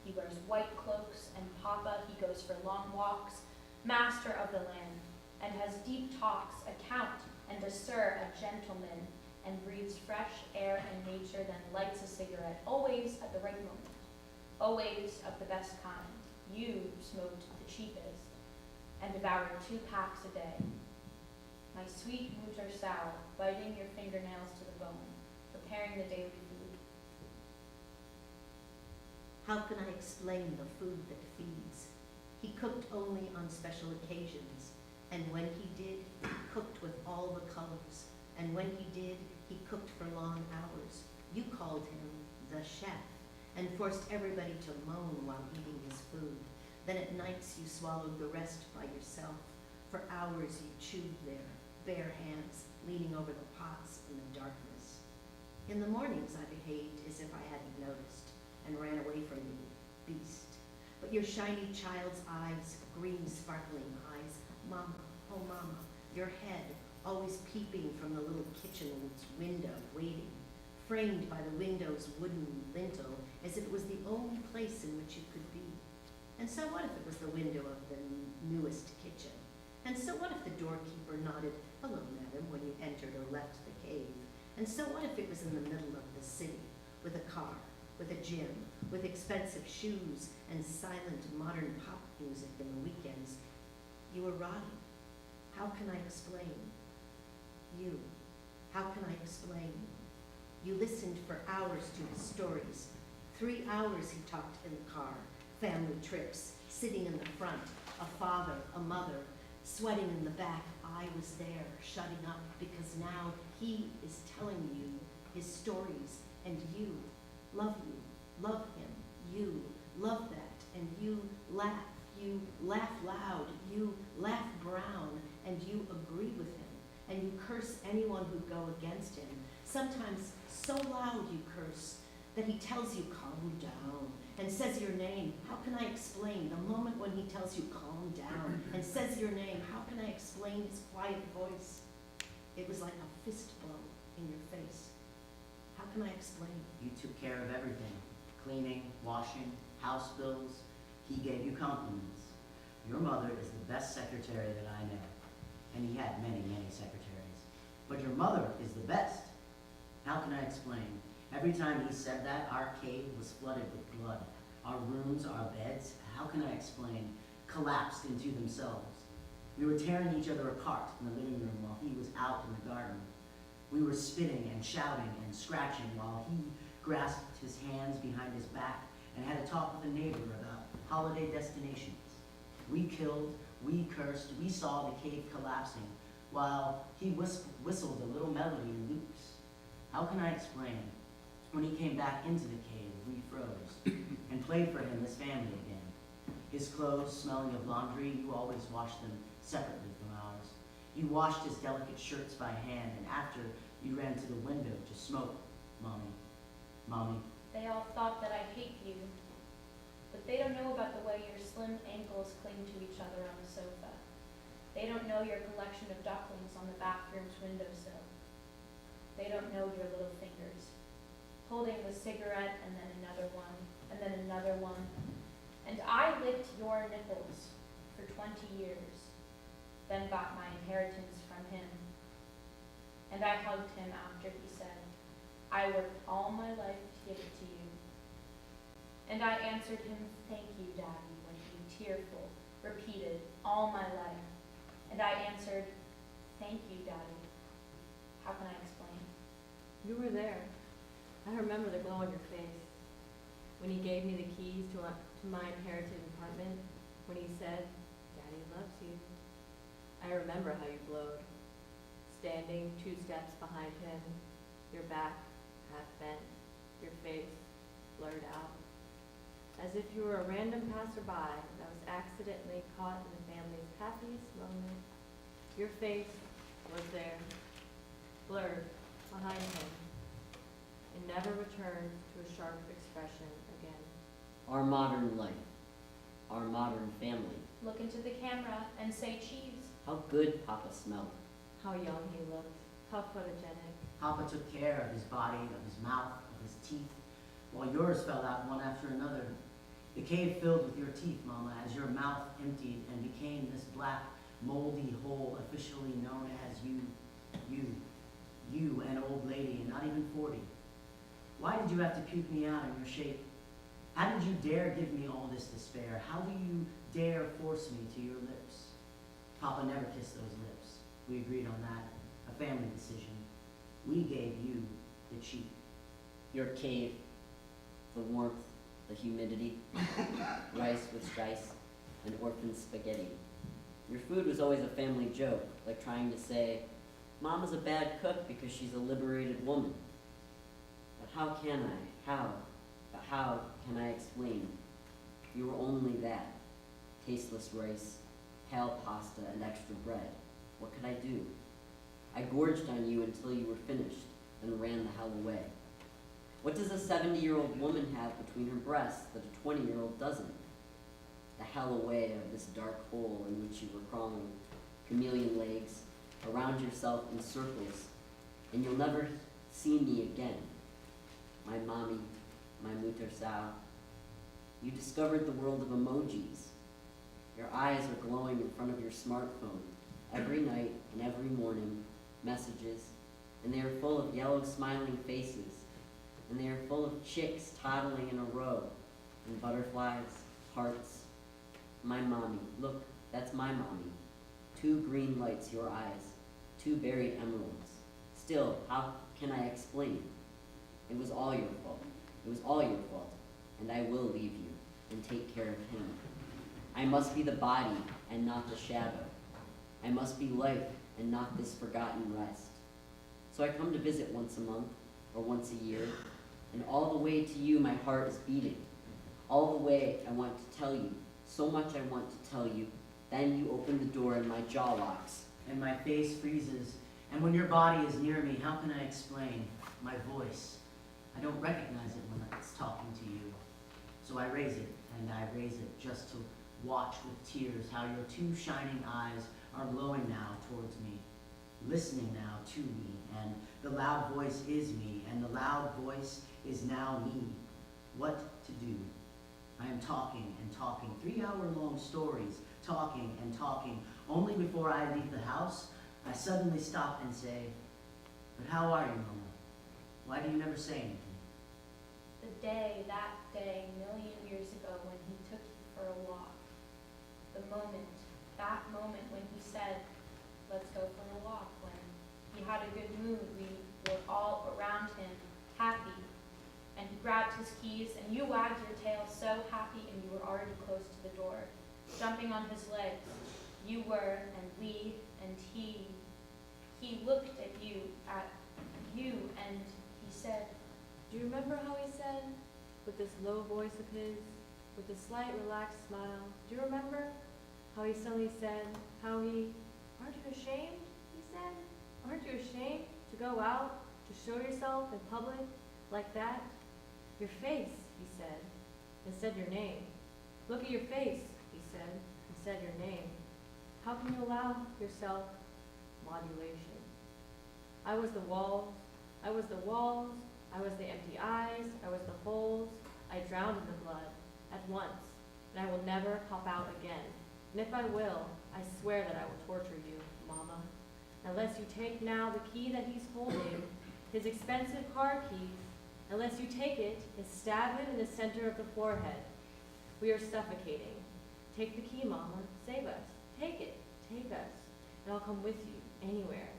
He wears white cloaks, and Papa, he goes for long walks, master of the land, and has deep talks, a count, and a sir, a gentleman, and breathes fresh air and nature, then lights a cigarette, always at the right moment, always of the best kind. You smoked the cheapest, and devoured 2 packs a day. My sweet mutter sour, biting your fingernails to the bone, preparing the daily food. How can I explain the food that feeds? He cooked only on special occasions, and when he did, he cooked with all the colors, and when he did, he cooked for long hours. You called him the chef, and forced everybody to moan while eating his food. Then at nights you swallowed the rest by yourself. For hours you chewed there, bare hands, leaning over the pots in the darkness. In the mornings I behaved as if I hadn't noticed, and ran away from you, beast. But your shiny child's eyes, green sparkling eyes, Mama, oh Mama, your head, always peeping from the little kitchen's window, waiting, framed by the window's wooden lintel, as if it was the only place in which you could be. And so what if it was the window of the newest kitchen? And so what if the doorkeeper nodded, hello, madam, when you entered or left the cave? And so what if it was in the middle of the city, with a car, with a gym, with expensive shoes and silent modern pop music in the weekends? You were rotting. How can I explain? You. How can I explain? You listened for hours to his stories. 3 hours he talked in the car, family trips, sitting in the front, a father, a mother, sweating in the back. I was there, shutting up, because now he is telling you his stories, and you love him, you love that, and you laugh loud, you laugh brown, and you agree with him, and you curse anyone who go against him, sometimes so loud you curse that he tells you calm down and says your name. How can I explain the moment when he tells you calm down and says your name? How can I explain his quiet voice? It was like a fist blow in your face. How can I explain? You took care of everything. Cleaning, washing, house bills. He gave you compliments. Your mother is the best secretary that I know. And he had many, many secretaries. But your mother is the best. How can I explain? Every time he said that, our cave was flooded with blood. Our rooms, our beds, how can I explain, collapsed into themselves. We were tearing each other apart in the living room while he was out in the garden. We were spitting and shouting and scratching while he grasped his hands behind his back and had a talk with a neighbor about holiday destinations. We killed, we cursed, we saw the cave collapsing while he whistled a little melody in loops. How can I explain? When he came back into the cave, we froze and played for him his family again. His clothes smelling of laundry, you always washed them separately from ours. You washed his delicate shirts by hand, and after you ran to the window to smoke, Mommy. Mommy. They all thought that I hate you, but they don't know about the way your slim ankles cling to each other on the sofa. They don't know your collection of ducklings on the bathroom's windowsill. They don't know your little fingers, holding the cigarette and then another one, and then another one. And I licked your nipples for 20 years, then got my inheritance from him. And I hugged him after he said, I worked all my life to give it to you. And I answered him, thank you, Daddy, when he, tearful, repeated, all my life. And I answered, thank you, Daddy. How can I explain? You were there. I remember the glow on your face when he gave me the keys to my inherited apartment, when he said, Daddy loves you. I remember how you glowed, standing 2 steps behind him, your back half bent, your face blurred out, as if you were a random passerby that was accidentally caught in the family's happiest moment. Your face was there, blurred behind him, and never returns to a sharp expression again. Our modern life, our modern family. Look into the camera and say cheese. How good Papa smelled. How young he looked, how photogenic. Papa took care of his body, of his mouth, of his teeth, while yours fell out one after another. The cave filled with your teeth, Mama, as your mouth emptied and became this black, moldy hole officially known as you, an old lady, and not even 40. Why did you have to puke me out in your shape? How did you dare give me all this despair? How do you dare force me to your lips? Papa never kissed those lips. We agreed on that, a family decision. We gave you the cheek. Your cave, the warmth, the humidity, rice with rice, and orphan spaghetti. Your food was always a family joke, like trying to say, Mama's a bad cook because she's a liberated woman. But how can I explain? You were only that. Tasteless rice, pale pasta, and extra bread. What could I do? I gorged on you until you were finished, and ran the hell away. What does a 70-year-old woman have between her breasts that a 20-year-old doesn't? The hell away of this dark hole in which you were crawling, chameleon legs, around yourself in circles, and you'll never see me again. My mommy, my mutter Sal. You discovered the world of emojis. Your eyes are glowing in front of your smartphone. Every night and every morning, messages, and they are full of yellow smiling faces, and they are full of chicks toddling in a row, and butterflies, hearts. My mommy, look, that's my mommy. 2 green lights, your eyes, 2 buried emeralds. Still, how can I explain? It was all your fault. It was all your fault, and I will leave you and take care of him. I must be the body and not the shadow. I must be life and not this forgotten rest. So I come to visit once a month or once a year, and all the way to you my heart is beating. All the way I want to tell you, so much I want to tell you. Then you open the door and my jaw locks. And my face freezes. And when your body is near me, how can I explain? My voice. I don't recognize it when it's talking to you. So I raise it, and I raise it just to watch with tears how your 2 shining eyes are glowing now towards me, listening now to me, and the loud voice is me, and the loud voice is now me. What to do? I am talking and talking, 3-hour-long stories, talking and talking. Only before I leave the house, I suddenly stop and say, but how are you, Mama? Why do you never say anything? That day, a million years ago when he took you for a walk. That moment when he said, let's go for a walk, when he had a good mood, we were all around him, happy. And he grabbed his keys, and you wagged your tail so happy, and you were already close to the door, jumping on his legs. You were, and we, and he. He looked at you, and he said, Do you remember how he said, with this low voice of his, with a slight relaxed smile, do you remember how he suddenly said, aren't you ashamed, he said? Aren't you ashamed to go out, to show yourself in public like that? Your face, he said, and said your name. Look at your face, he said, and said your name. How can you allow yourself modulation? I was the walls, I was the empty eyes, I was the holes. I drowned in the blood at once, and I will never pop out again. And if I will, I swear that I will torture you, Mama, unless you take now the key that he's holding, his expensive car keys, unless you take it and stab him in the center of the forehead. We are suffocating. Take the key, Mama. Save us. Take it. Take us. And I'll come with you, anywhere.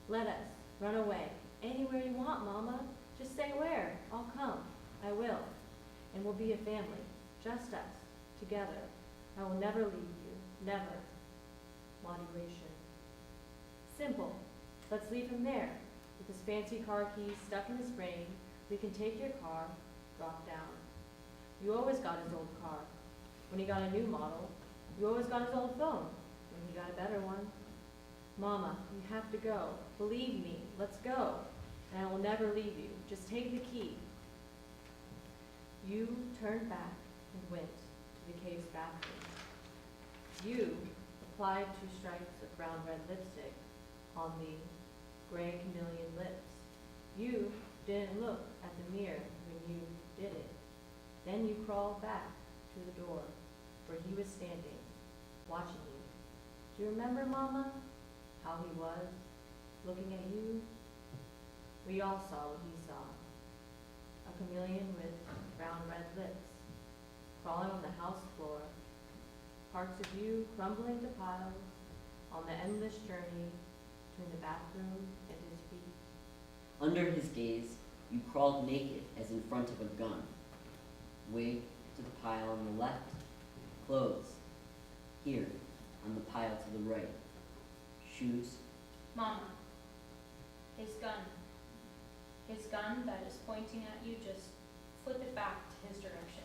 Let us. Run away. Anywhere you want, Mama. Just say where. I'll come. I will. And we'll be a family. Just us. Together. I will never leave you. Never. Modulation. Simple. Let's leave him there. With his fancy car keys stuck in his brain, we can take your car, drop down. You always got his old car. When he got a new model, you always got his old phone. When he got a better one. Mama, you have to go. Believe me, let's go. and I will never leave you. Just take the key. You turned back and went to the cave's bathroom. You applied 2 stripes of brown-red lipstick on the gray chameleon lips. You didn't look at the mirror when you did it. Then you crawled back to the door where he was standing, watching you. Do you remember, Mama, how he was, looking at you? We all saw what he saw. A chameleon with brown-red lips, crawling on the house floor, parts of you crumbling to piles on the endless journey between the bathroom and his feet. Under his gaze, you crawled naked as in front of a gun. Wig to the pile on the left, clothes here on the pile to the right, shoes. Mama, his gun. His gun that is pointing at you, just flip it back to his direction.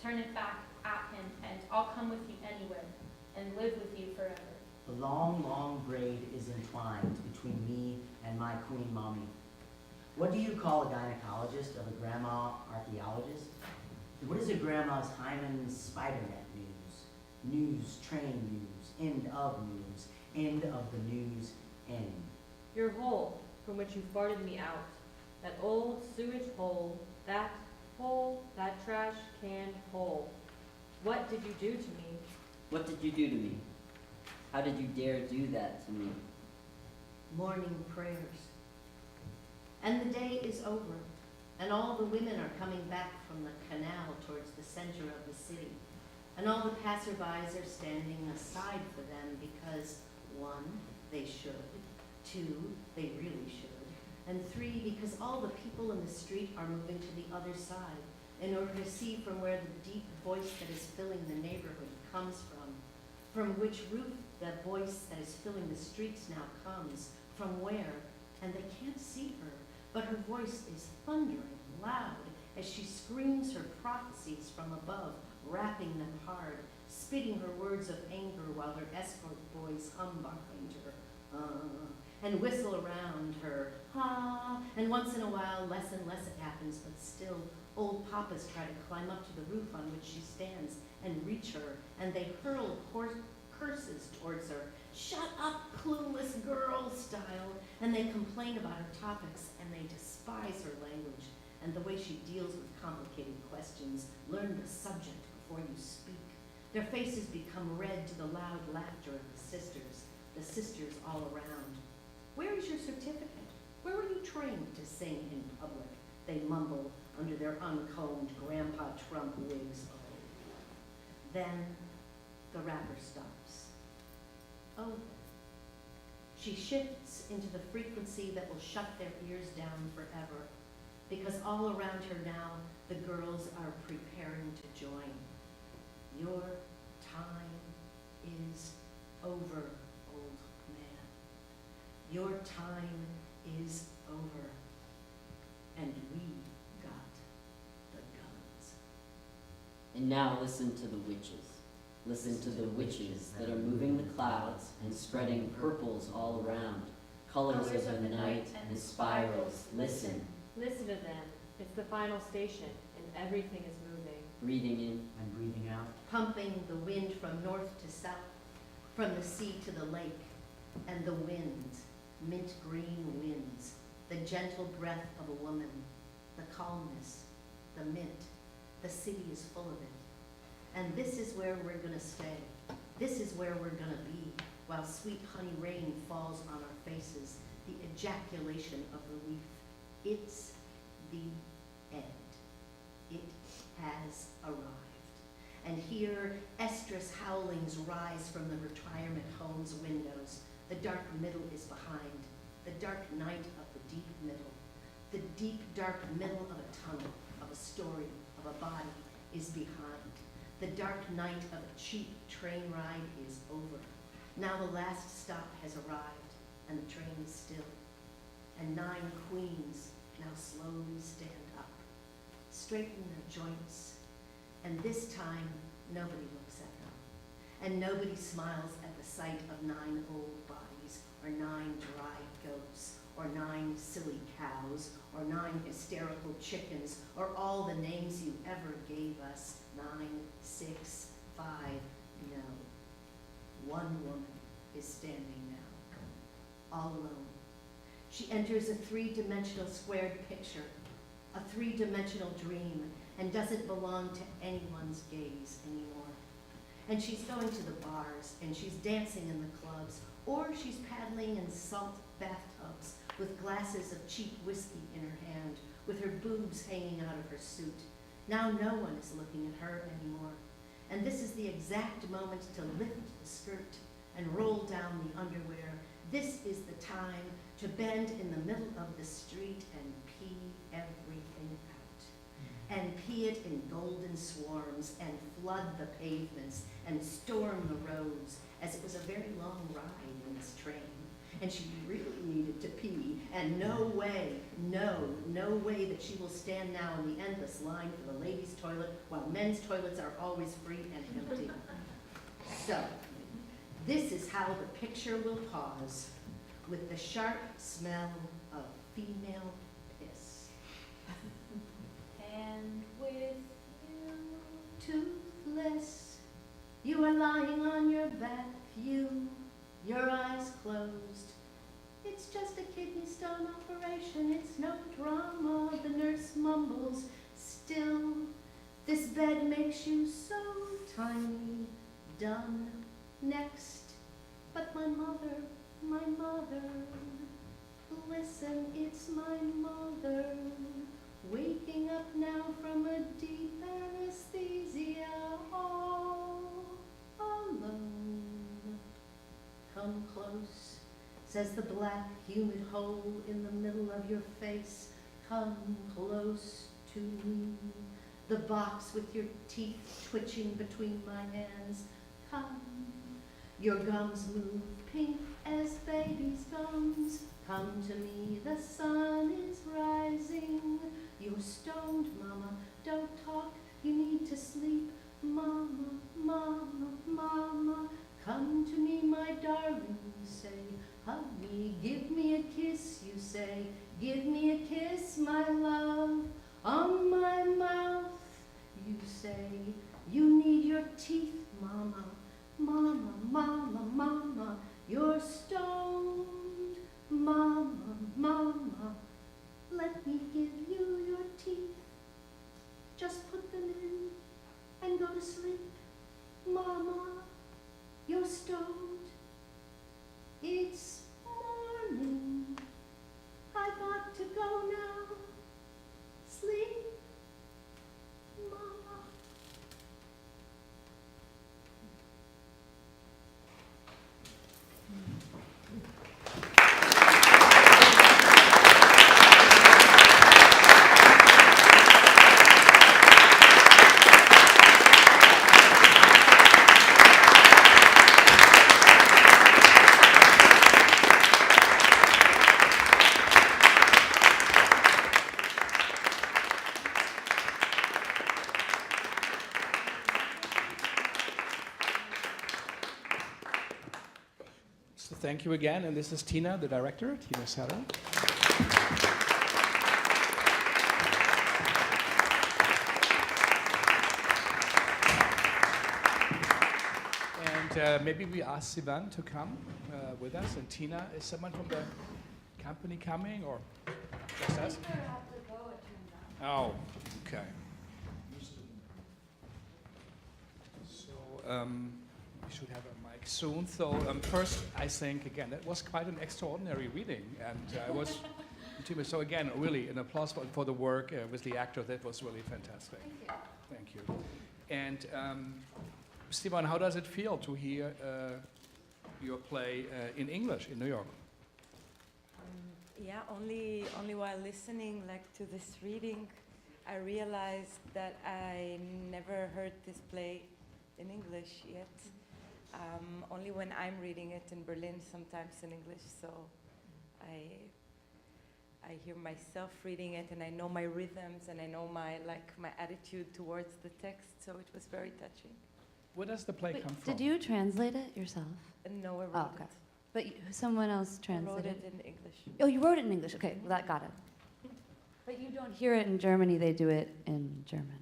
Turn it back at him, and I'll come with you anywhere and live with you forever. The long, long braid is entwined between me and my queen mommy. What do you call a gynecologist of a grandma archaeologist? What is a grandma's hymen spider net news? News, train news, end of the news, end. Your hole from which you farted me out. That old sewage hole, that trash can hole. What did you do to me? What did you do to me? How did you dare do that to me? Morning prayers. And the day is over, and all the women are coming back from the canal towards the center of the city. And all the passerbys are standing aside for them because, 1, they should, 2, they really should, and 3, because all the people in the street are moving to the other side in order to see from where the deep voice that is filling the neighborhood comes from which roof that voice that is filling the streets now comes, from where, and they can't see her, but her voice is thundering loud as she screams her prophecies from above, rapping them hard, spitting her words of anger while her escort boys hum behind her, and whistle around her, and once in a while, less and less it happens, but still, old papas try to climb up to the roof on which she stands and reach her, and they hurl curses towards her, shut up, clueless girl style, and they complain about her topics, and they despise her language, and the way she deals with complicated questions. Learn the subject before you speak. Their faces become red to the loud laughter of the sisters all around. Where is your certificate? Where were you trained to sing in public? They mumble under their uncombed Grandpa Trump wigs. Then the rapper stops. Oh. She shifts into the frequency that will shut their ears down forever, because all around her now, the girls are preparing to join. Your time is over, old man. Your time is over, and we got the guns. And now listen to the witches. Listen to the witches that are moving the clouds and spreading purples all around, colors of the night and spirals. Listen. Listen to them. It's the final station, and everything is moving. Breathing in and breathing out. Pumping the wind from north to south, from the sea to the lake, and the winds, mint green winds, the gentle breath of a woman, the calmness, the mint. The city is full of it. And this is where we're gonna stay. This is where we're gonna be, while sweet honey rain falls on our faces, the ejaculation of relief. It's the end. It has arrived. And here, estrus howlings rise from the retirement home's windows. The dark middle is behind, the dark night of the deep middle. The deep, dark middle of a tunnel, of a story, of a body is behind. The dark night of a cheap train ride is over. Now the last stop has arrived, and the train is still. And 9 queens now slowly stand up, straighten their joints, and this time nobody looks at them. And nobody smiles at the sight of 9 old bodies, or 9 dry goats, or 9 silly cows, or 9 hysterical chickens, or all the names you ever gave us. 9, 6, 5, no. One woman is standing now, all alone. She enters a 3-dimensional squared picture, a 3-dimensional dream, and doesn't belong to anyone's gaze anymore. And she's going to the bars, and she's dancing in the clubs, or she's paddling in salt bathtubs with glasses of cheap whiskey in her hand, with her boobs hanging out of her suit. Now no one is looking at her anymore. And this is the exact moment to lift the skirt and roll down the underwear. This is the time to bend in the middle of the street and pee everything out. And pee it in golden swarms and flood the pavements and storm the roads, as it was a very long ride in this train. And she really needed to pee, and no way that she will stand now in the endless line for the ladies' toilet while men's toilets are always free and empty. So, this is how the picture will pause, with the sharp smell of female piss. And with you, toothless, you are lying on your back, your eyes closed. It's just a kidney stone operation, it's no drama, the nurse mumbles. Still, this bed makes you so tiny. Done. Next. But my mother, listen, it's my mother, waking up now from a deep anesthesia, all alone. Come close, says the black, humid hole in the middle of your face. Come close to me, the box with your teeth twitching between my hands. Come, your gums move pink as baby's gums. Come to me, the sun is rising. You're stoned, mama, don't talk, you need to sleep. Mama, mama, mama, come to me, my darling, you say. Hug me, give me a kiss, you say. Give me a kiss, my love, on my mouth, you say. You need your teeth, mama, mama, mama, mama. You're stoned, mama, mama. Let me give you your teeth. Just put them in and go to sleep, mama. You're stoned. It's morning. I got to go now. Sleep, mama. So thank you again, and this is Tina, the director, Tina Seller. And maybe we ask Sivan to come with us, and Tina, is someone from the company coming, or just us? Oh, okay. So we should have a mic soon. So first, I think, again, that was quite an extraordinary reading, and it was intimate. So again, really, an applause for the work with the actor. That was really fantastic. Thank you. And Sivan, how does it feel to hear your play in English in New York? Yeah, only while listening to this reading, I realized that I never heard this play in English yet. Only when I'm reading it in Berlin, sometimes in English. So I hear myself reading it, and I know my rhythms, and I know my attitude towards the text. So it was very touching. Where does the play come from? Did you translate it yourself? No, I wrote it. But someone else I translated. wrote it in English. Oh, you wrote it in English. Okay, well, that got it. But you don't hear it in Germany. They do it in German.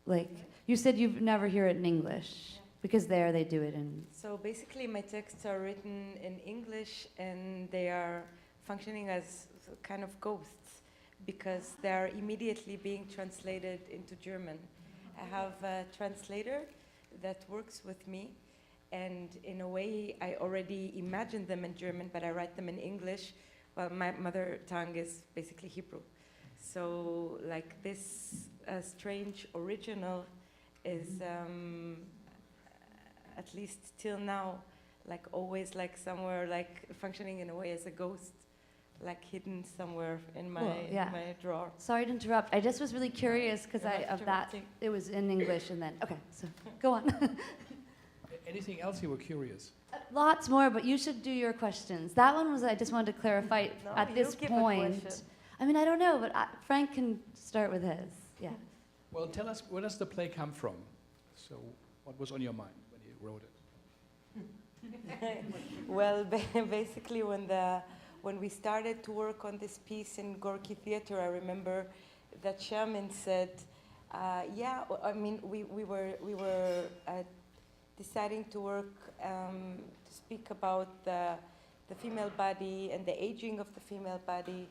Like you said, you never hear it in English because there they do it in. So basically, my texts are written in English, and they are functioning as kind of ghosts because they are immediately being translated into German. I have a translator that works with me, and in a way, I already imagine them in German, but I write them in English. Well, my mother tongue is basically Hebrew. So, like, this strange original is, at least till now, like, always, like, somewhere, like, functioning in a way as a ghost, like, hidden somewhere in my, Cool, yeah. my drawer. Sorry to interrupt. I just was really curious because of that. It was in English, and then okay. So go on. Anything else you were curious? Lots more, but you should do your questions. That one was, I just wanted to clarify No, at this you give a point. question. I mean, I don't know, but Frank can start with his. Yeah. Well, tell us, where does the play come from? So, what was on your mind when you wrote it? Well, basically, when we started to work on this piece in Gorki Theater, I remember that Shaman said, "Yeah, I mean, we were deciding to work to speak about the female body and the aging of the female body.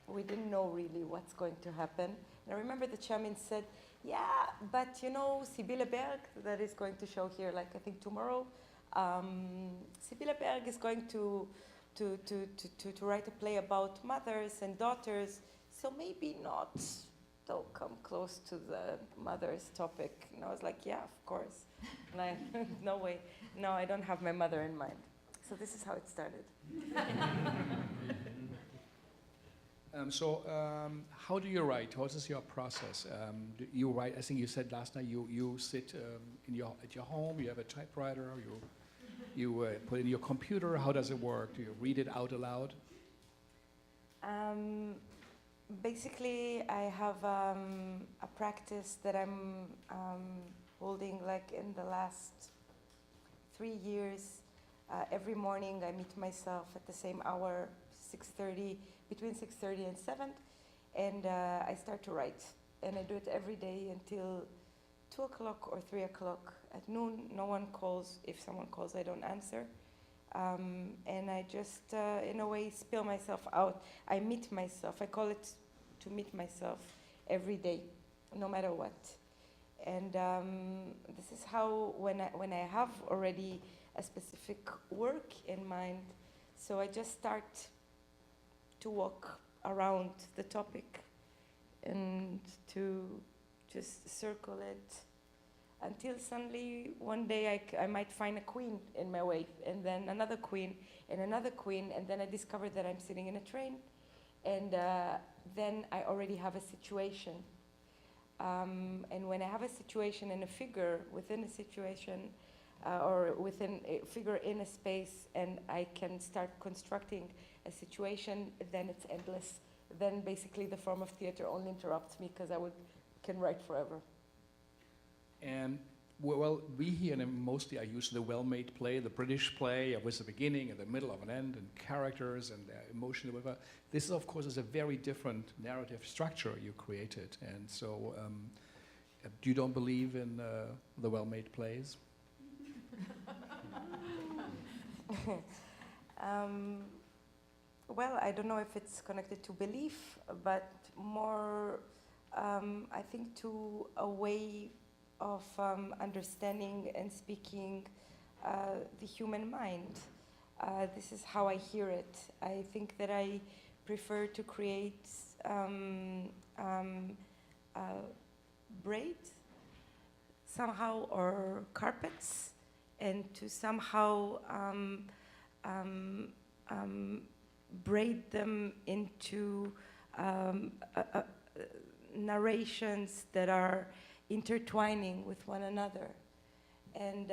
We didn't know really what's going to happen. And I remember the Shaman said, yeah, but you know, Sibylle Berg, that is going to show here, like I think tomorrow, Sibylle Berg is going to write a play about mothers and daughters, so maybe not, don't come close to the mother's topic. And I was like, yeah, of course. And I, no way, no, I don't have my mother in mind. So this is how it started. How do you write? What is your process? Do you write, I think you said last night, you sit at your home, you have a typewriter, you put in your computer. How does it work? Do you read it out aloud? Basically, I have a practice that I'm holding like in the last 3 years. Every morning I meet myself at the same hour, 6:30, between 6:30 and 7, and I start to write. And I do it every day until 2 o'clock or 3 o'clock. At noon, no one calls. If someone calls, I don't answer. And I just, in a way, spill myself out. I meet myself. I call it to meet myself every day, no matter what. And this is how, when I have already a specific work in mind, so I just start to walk around the topic and to just circle it until suddenly one day I might find a queen in my way, and then another queen, and then I discover that I'm sitting in a train, and then I already have a situation. And when I have a situation and a figure within a situation, or within a figure in a space, and I can start constructing a situation, then it's endless. Then basically the form of theater only interrupts me because can write forever. And well, we here mostly I use the well-made play, the British play, with a beginning and the middle of an end, and characters and emotion. Whatever. This, of course, is a very different narrative structure you created. And so, you don't believe in the well-made plays? Well, I don't know if it's connected to belief, but more, I think, to a way of understanding and speaking the human mind. This is how I hear it. I think that I prefer to create braid somehow, or carpets, and to somehow braid them into narrations that are intertwining with one another, and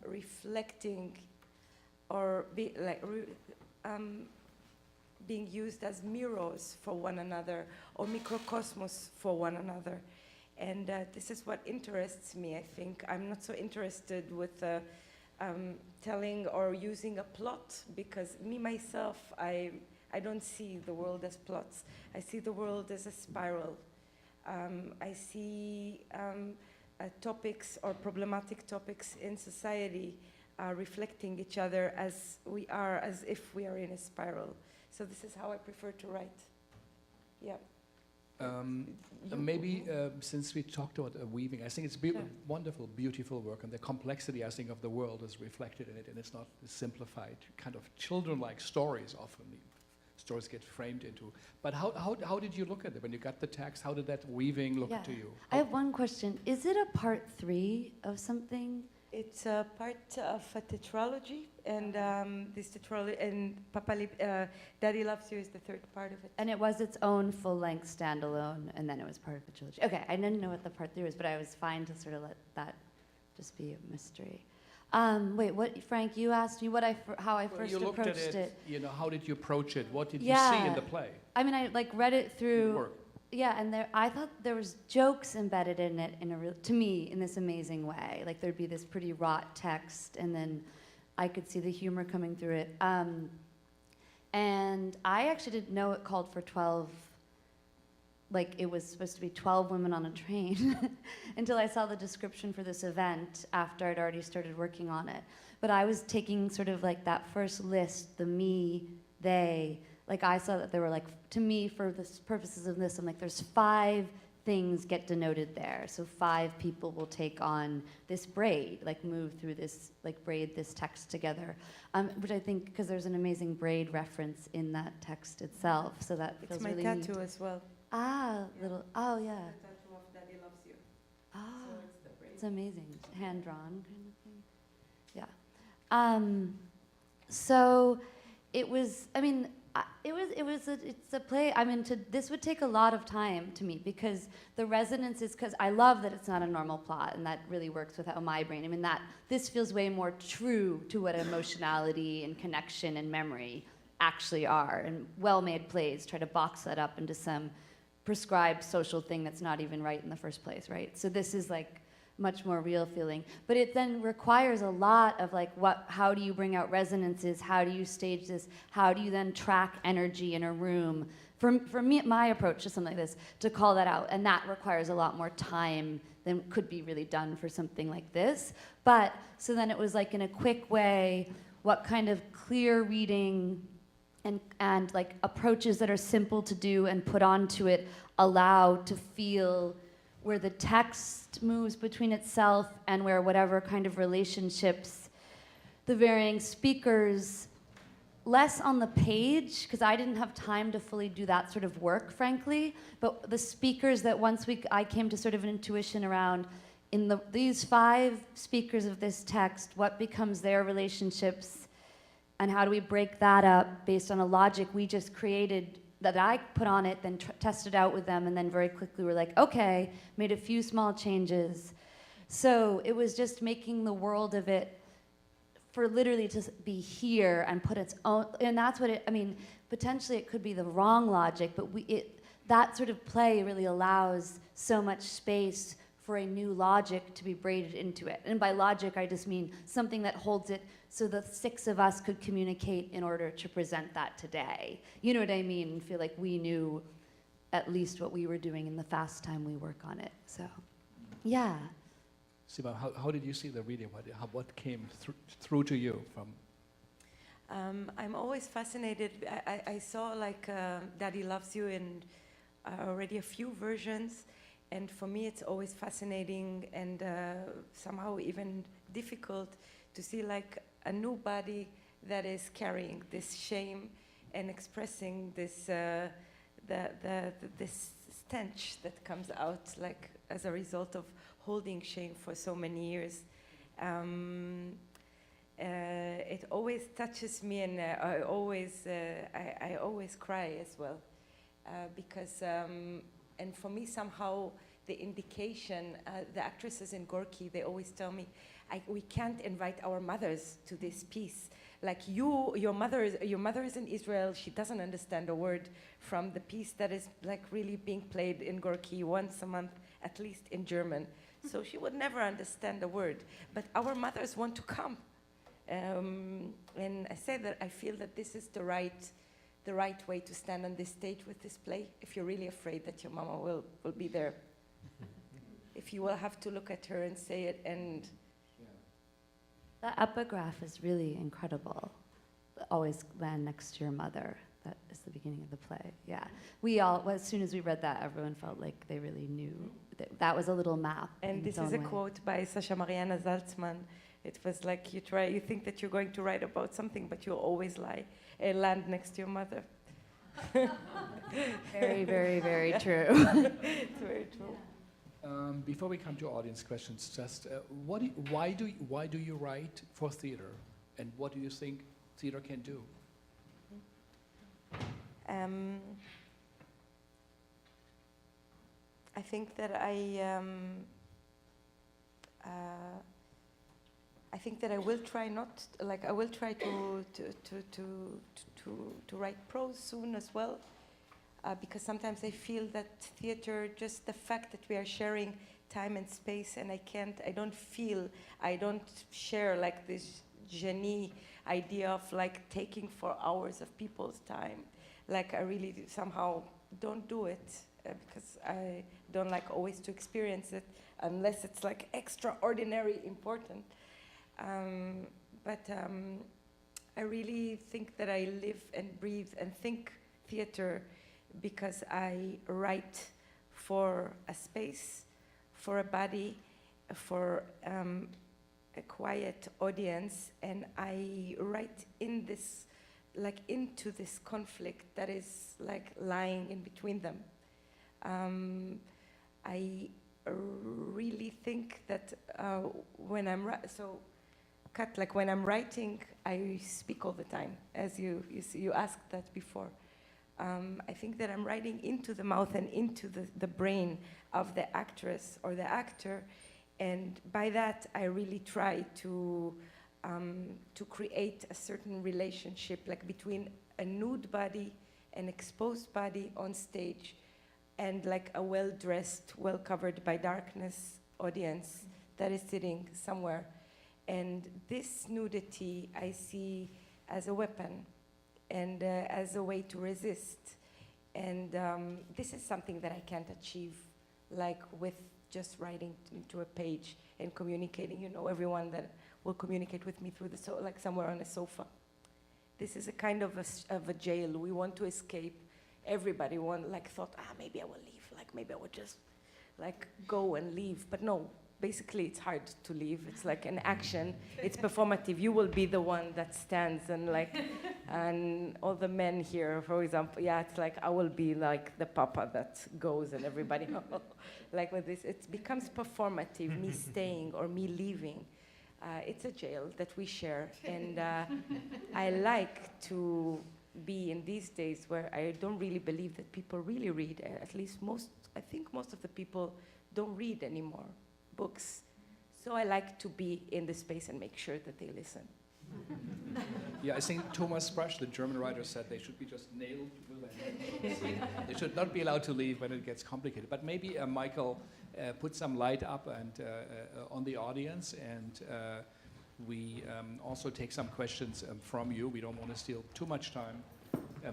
reflecting, or being used as mirrors for one another, or microcosmos for one another. And this is what interests me, I think. I'm not so interested with telling or using a plot, because me myself, I don't see the world as plots. I see the world as a spiral. I see topics or problematic topics in society reflecting each other as if we are in a spiral. So this is how I prefer to write. Yeah. Maybe since we talked about weaving, I think it's wonderful, beautiful work, and the complexity, I think, of the world is reflected in it, and it's not simplified, kind of children-like stories often. Stories get framed into. But how did you look at it when you got the text? How did that weaving look to you? I have one question. Is it a part 3 of something? It's a part of a tetralogy, and this tetralogy, and Daddy Loves You is the third part of it. And it was its own full-length standalone, and then it was part of a trilogy. Okay, I didn't know what the part 3 was, but I was fine to sort of let that just be a mystery. Wait, what, Frank? You asked me how I first approached it. You know, how did you approach it? What did you see in the play? I mean, I read it through. Yeah, and I thought there was jokes embedded in it to me in this amazing way. Like there'd be this pretty wrought text, and then I could see the humor coming through it. And I actually didn't know it called for 12. Like it was supposed to be 12 women on a train until I saw the description for this event after I'd already started working on it. But I was taking sort of like that first list, the me, they. Like I saw that there were like, to me, for the purposes of this, I'm like, there's 5 things get denoted there. So 5 people will take on this braid, like move through this, like braid this text together. Which I think, because there's an amazing braid reference in that text itself, so that feels really neat. It's my tattoo as well. Ah, yeah. The tattoo of Daddy Loves You. Ah, so it's the braid. It's amazing. Hand-drawn kind of thing. Yeah. So it was, I mean, it's a play. I mean, this would take a lot of time to me, because the resonance is, because I love that it's not a normal plot, and that really works with how my brain, I mean, this feels way more true to what emotionality and connection and memory actually are, and well-made plays try to box that up into some prescribed social thing that's not even right in the first place, right? So this is like much more real feeling. But it then requires a lot of like, how do you bring out resonances? How do you stage this? How do you then track energy in a room? For me, my approach to something like this, to call that out, and that requires a lot more time than could be really done for something like this. But, so then it was like in a quick way, what kind of clear reading and like approaches that are simple to do and put onto it allow to feel where the text moves between itself and where whatever kind of relationships the varying speakers, less on the page, because I didn't have time to fully do that sort of work, frankly, but the speakers that I came to sort of an intuition around, in these 5 speakers of this text, what becomes their relationships, and how do we break that up based on a logic we just created that I put on it, then tested out with them, and then very quickly we're like, okay, made a few small changes. So it was just making the world of it for literally to be here and put its own, and that's what I mean, potentially it could be the wrong logic, but that sort of play really allows so much space for a new logic to be braided into it. And by logic, I just mean something that holds it so the 6 of us could communicate in order to present that today. You know what I mean? And feel like we knew at least what we were doing in the fast time we work on it. So, yeah. Sivan, how did you see the reading? What came through to you from? I'm always fascinated. I saw like Daddy Loves You in already a few versions. And for me, it's always fascinating and somehow even difficult to see like a new body that is carrying this shame and expressing this this stench that comes out like as a result of holding shame for so many years. It always touches me, and I always cry as well because. And for me, somehow, the indication, the actresses in Gorki, they always tell me, we can't invite our mothers to this piece. Like your mother is in Israel, she doesn't understand a word from the piece that is like really being played in Gorki once a month, at least in German. So she would never understand a word. But our mothers want to come. And I say that I feel that this is the right way to stand on this stage with this play, if you're really afraid that your mama will be there. If you will have to look at her and say it, and... The epigraph is really incredible. Always land next to your mother. That is the beginning of the play. Yeah. We all, as soon as we read that, everyone felt like they really knew. That was a little map. And this is a quote by Sasha Mariana Salzman. It was like, you think that you're going to write about something, but you'll always land next to your mother. Very, very, very true. It's very true. Before we come to audience questions, just why do you write for theater, and what do you think theater can do? I think that I will try I will try to write prose soon as well. Because sometimes I feel that theater, just the fact that we are sharing time and space, and I don't share like this genie idea of like taking 4 hours of people's time. Like I really somehow don't do it because I don't like always to experience it unless it's like extraordinary important. But I really think that I live and breathe and think theater because I write for a space, for a body, for a quiet audience, and I write in this, like into this conflict that is like lying in between them. I really think that when I'm when I'm writing, I speak all the time, as you asked that before. I think that I'm writing into the mouth and into the brain of the actress or the actor, and by that I really try to create a certain relationship, like between a nude body, an exposed body on stage, and like a well-dressed, well-covered by darkness audience that is sitting somewhere. And this nudity I see as a weapon and as a way to resist. And this is something that I can't achieve like with just writing to a page and communicating, you know, everyone that will communicate with me through like somewhere on a sofa. This is a kind of a jail. We want to escape. Everybody thought, maybe I will leave. Like maybe I would just like go and leave. But no, basically it's hard to leave. It's like an action. It's performative. You will be the one that stands and like, and all the men here, for example, yeah, it's like I will be like the papa that goes and everybody, like with this, it becomes performative, me staying or me leaving. It's a jail that we share, and I like to be in these days where I don't really believe that people really read. At least I think most of the people don't read anymore books. So I like to be in the space and make sure that they listen. Yeah, I think Thomas Brasch, the German writer, said they should be just nailed with a nail. They should not be allowed to leave when it gets complicated. But maybe Michael put some light up and on the audience, and we also take some questions from you. We don't want to steal too much time.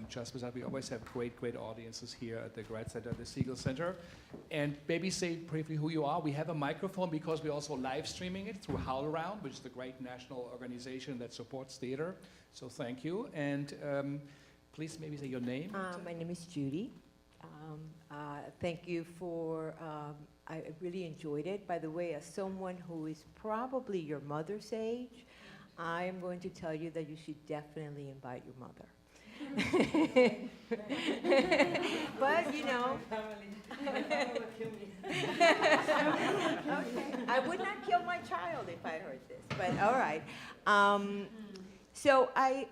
Just because we always have great audiences here at the Grad Center, the Segal Center. And maybe say briefly who you are. We have a microphone because we're also live streaming it through HowlRound, which is the great national organization that supports theater. So thank you. And please maybe say your name. My name is Judy. Thank you for, I really enjoyed it. By the way, as someone who is probably your mother's age, I am going to tell you that you should definitely invite your mother. But you know, okay. I would not kill my child if I heard this, but all right. So I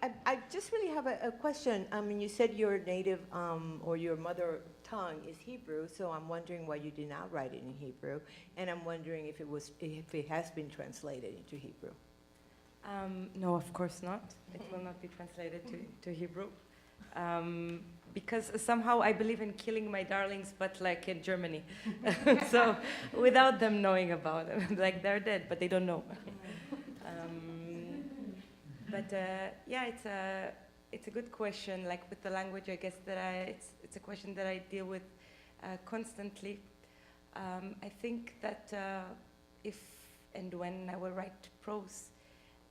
just really have a question. I mean, you said your native or your mother tongue is Hebrew, so I'm wondering why you did not write it in Hebrew, and I'm wondering if it has been translated into Hebrew. No, of course not. It will not be translated to Hebrew. Because somehow I believe in killing my darlings, but like in Germany. So without them knowing about it. Like they're dead, but they don't know. But yeah, it's a good question. Like with the language, I guess that it's a question that I deal with constantly. I think that if and when I will write prose,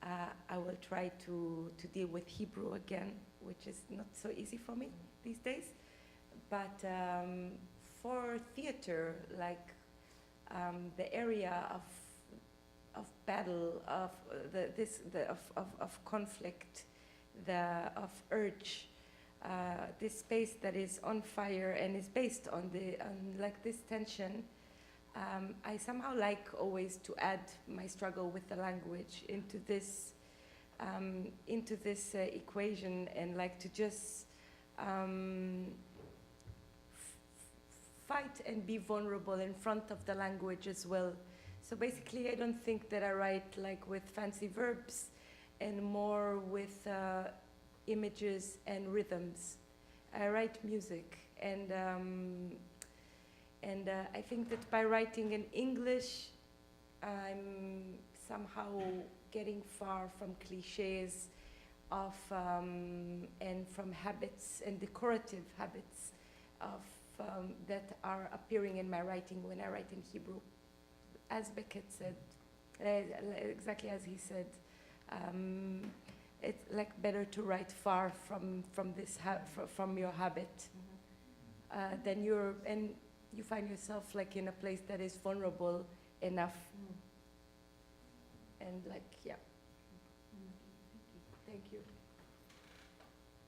I will try to deal with Hebrew again, which is not so easy for me these days. But for theater, like the area of battle, of of conflict, of urge, this space that is on fire and is based on like this tension. I somehow like always to add my struggle with the language into this equation, and like to just fight and be vulnerable in front of the language as well. So basically, I don't think that I write like with fancy verbs, and more with images and rhythms. I write music, and I think that by writing in English, I'm somehow getting far from cliches of and from habits and decorative habits of that are appearing in my writing when I write in Hebrew. As Beckett said, exactly as he said, it's like better to write far from this from your habit, than you find yourself like in a place that is vulnerable enough. And like, yeah. Thank you.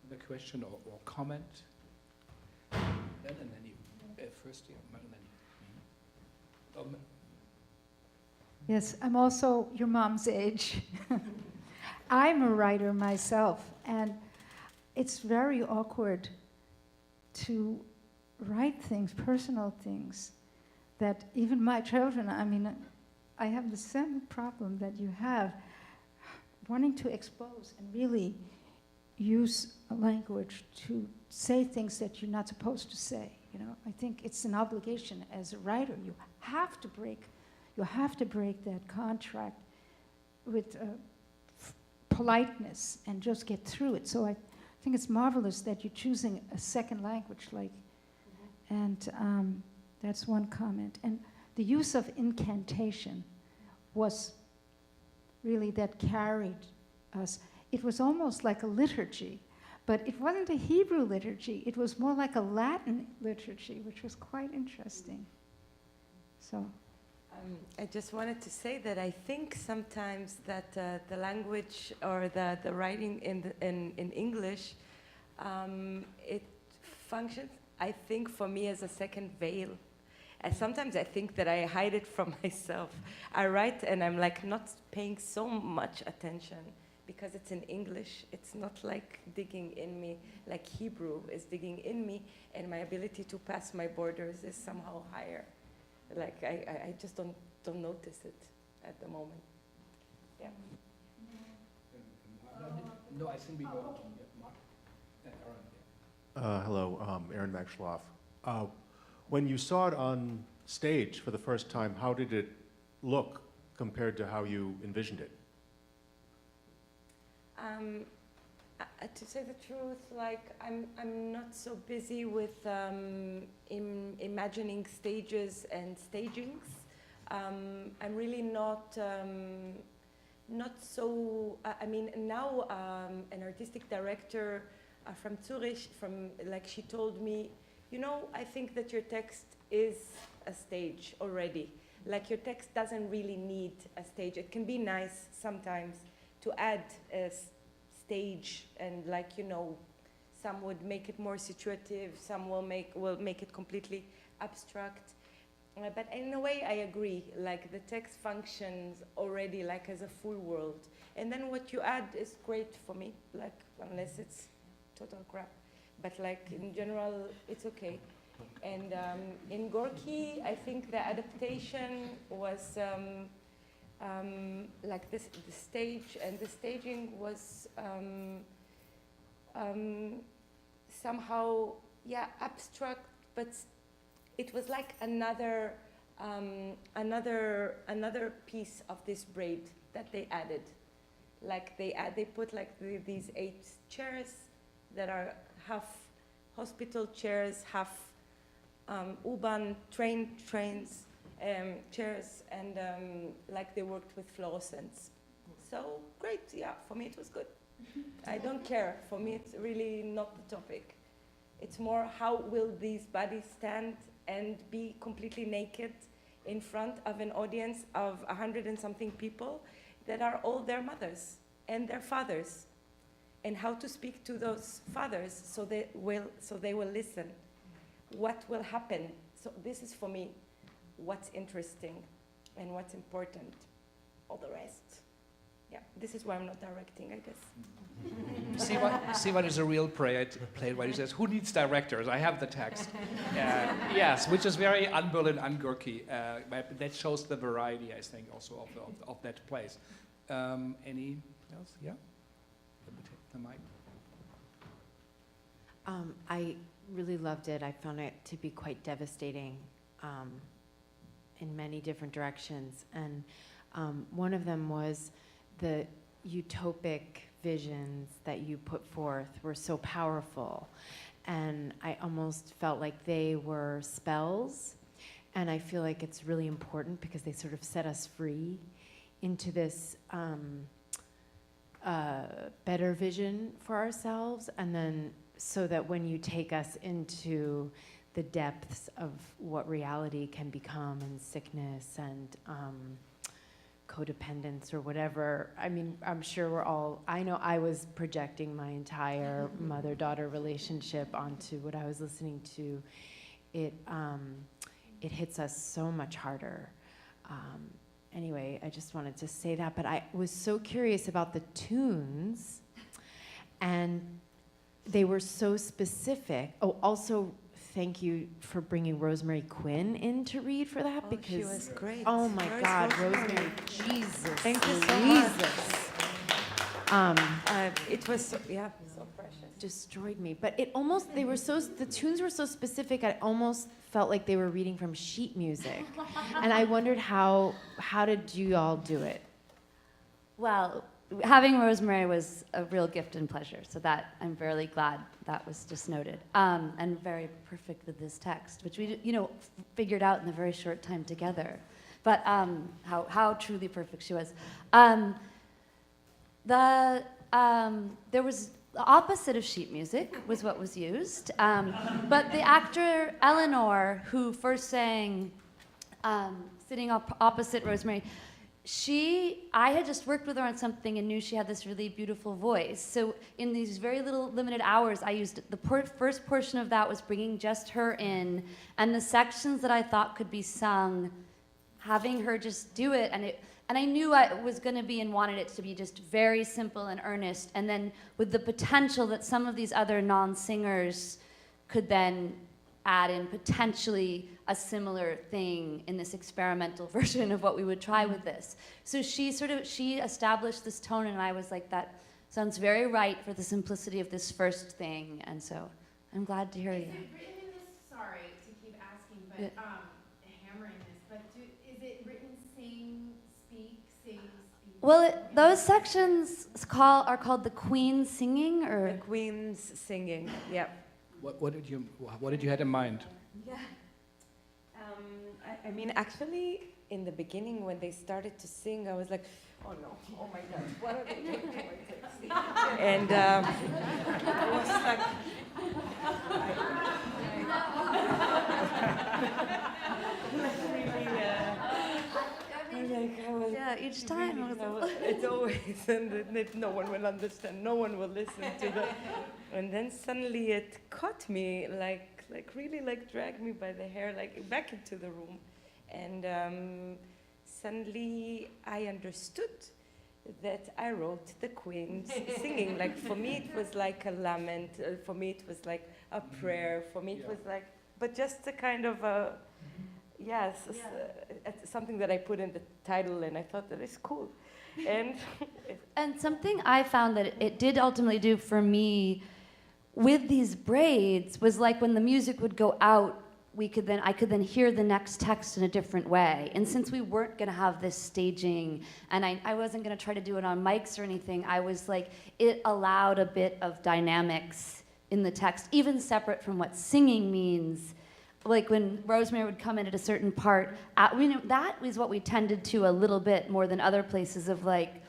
The question or comment? And then you first, yeah, and then you. Yes, I'm also your mom's age. I'm a writer myself, and it's very awkward to write things, personal things, that even my children, I mean, I have the same problem that you have, wanting to expose and really use a language to say things that you're not supposed to say. You know, I think it's an obligation as a writer. You have to break that contract with politeness and just get through it. So I think it's marvelous that you're choosing a second language, like, and that's one comment. And the use of incantation was really that carried us. It was almost like a liturgy, but it wasn't a Hebrew liturgy. It was more like a Latin liturgy, which was quite interesting. So. I just wanted to say that I think sometimes that the language or the writing in English, it functions, I think, for me as a second veil. And sometimes I think that I hide it from myself. I write and I'm like not paying so much attention because it's in English. It's not like digging in me like Hebrew is digging in me, and my ability to pass my borders is somehow higher. Like I just don't notice it at the moment. Yeah. No, I think we go to Mark. Aaron. Hello, Aaron Maxloff. When you saw it on stage for the first time, how did it look compared to how you envisioned it? To say the truth, like I'm not so busy with imagining stages and stagings. I'm really not so. I mean, now an artistic director from Zurich, she told me, you know, I think that your text is a stage already. Like your text doesn't really need a stage. It can be nice sometimes to add a stage, and like, you know, some would make it more situative, some will make it completely abstract. But in a way, I agree. Like the text functions already like as a full world, and then what you add is great for me. Like unless it's total crap, but like in general, it's okay. And in Gorki, I think the adaptation was like the stage and the staging was somehow, yeah, abstract, but it was like another piece of this braid that they added. Like they put like these 8 chairs that are half hospital chairs, half U-Bahn trains chairs, and like they worked with fluorescents. So great, yeah, for me it was good. I don't care. For me it's really not the topic. It's more how will these bodies stand and be completely naked in front of an audience of 100 and something people that are all their mothers and their fathers, and how to speak to those fathers so they will listen. What will happen? So this is for me what's interesting and what's important. All the rest, yeah, this is why I'm not directing, I guess. Sivan is a real playwright. He says, "Who needs directors? I have the text." Yes, which is very un-Berlin, un-Gorki. But that shows the variety, I think, also of that place. Any else? Yeah? Let me take the mic. I really loved it. I found it to be quite devastating in many different directions. And one of them was the utopic visions that you put forth were so powerful. And I almost felt like they were spells. And I feel like it's really important because they sort of set us free into this better vision for ourselves. And then so that when you take us into the depths of what reality can become, and sickness and codependence or whatever, I mean, I'm sure I know I was projecting my entire mother-daughter relationship onto what I was listening to. It hits us so much harder. Anyway, I just wanted to say that, but I was so curious about the tunes, and they were so specific. Oh, also, thank you for bringing Rosemary Quinn in to read for that, because she was great. Oh my Where's God, Rosemary? Jesus, Thank you so much. It was so precious. Destroyed me, but it almost, the tunes were so specific, I almost felt like they were reading from sheet music. And I wondered how did you all do it? Well, having Rosemary was a real gift and pleasure, so that I'm very glad that was just noted, and very perfect with this text, which we figured out in a very short time together. But how truly perfect she was. There was the opposite of sheet music was what was used, but the actor Eleanor, who first sang, sitting opposite Rosemary, I had just worked with her on something and knew she had this really beautiful voice. So in these very limited hours, I used the first portion of that was bringing just her in, and the sections that I thought could be sung, having her just do it, and I knew I was going to be and wanted it to be just very simple and earnest, and then with the potential that some of these other non-singers could then add in potentially a similar thing in this experimental version of what we would try with this. So she established this tone, and I was like, that sounds very right for the simplicity of this first thing, and so I'm glad to hear you. Is it written in this, sorry to keep asking, but hammering this, but is it written sing, speak, sing, speak? Well, those sections are called the Queen's singing, or the Queen's singing. Yep. What did you have in mind? Yeah. I mean, actually, in the beginning, when they started to sing, I was like, oh no, oh my God, what are they doing? And I was like, each time it's always, and no one will understand, no one will listen to the, and then suddenly it caught me, like really dragged me by the hair, like back into the room, and suddenly I understood that I wrote the Queen's singing. Like for me it was like a lament, for me it was like a prayer, for me it was like, but just a kind of a, something that I put in the title, and I thought that is cool. And something I found that it did ultimately do for me with these braids was like when the music would go out I could then hear the next text in a different way. And since we weren't gonna have this staging, and I wasn't gonna try to do it on mics or anything, I was like, it allowed a bit of dynamics in the text, even separate from what singing means. Like when Rosemary would come in at a certain part, that was what we tended to a little bit more than other places of like,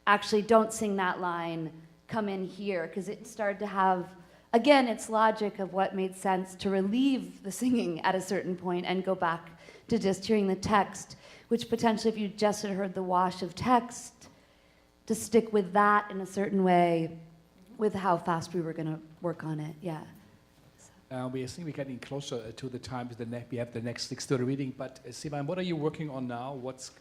actually don't sing that line, come in here, because it started to have, again, it's logic of what made sense to relieve the singing at a certain point and go back to just hearing the text, which potentially if you just had heard the wash of text, to stick with that in a certain way with how fast we were going to work on it, yeah. We think we're getting closer to the time, we have the next 6:30 reading, but Sivan, what are you working on now? What's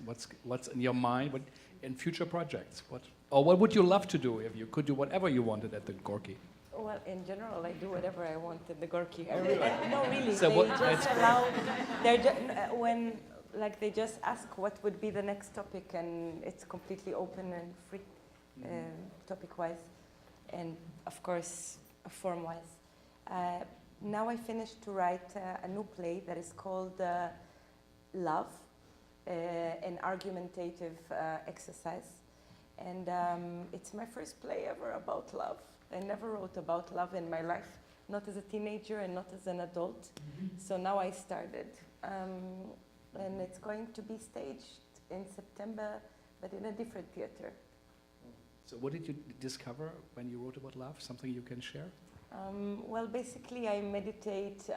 in your mind? What in future projects? What would you love to do if you could do whatever you wanted at the Gorki? Well, in general, I do whatever I want at the Gorki. No, really. So they just allow. When they just ask what would be the next topic, and it's completely open and free, topic-wise, and of course, form-wise. Now I finished to write a new play that is called Love, an argumentative exercise. And it's my first play ever about love. I never wrote about love in my life, not as a teenager and not as an adult. So now I started. And it's going to be staged in September, but in a different theater. So what did you discover when you wrote about love? Something you can share? Well, basically, I meditate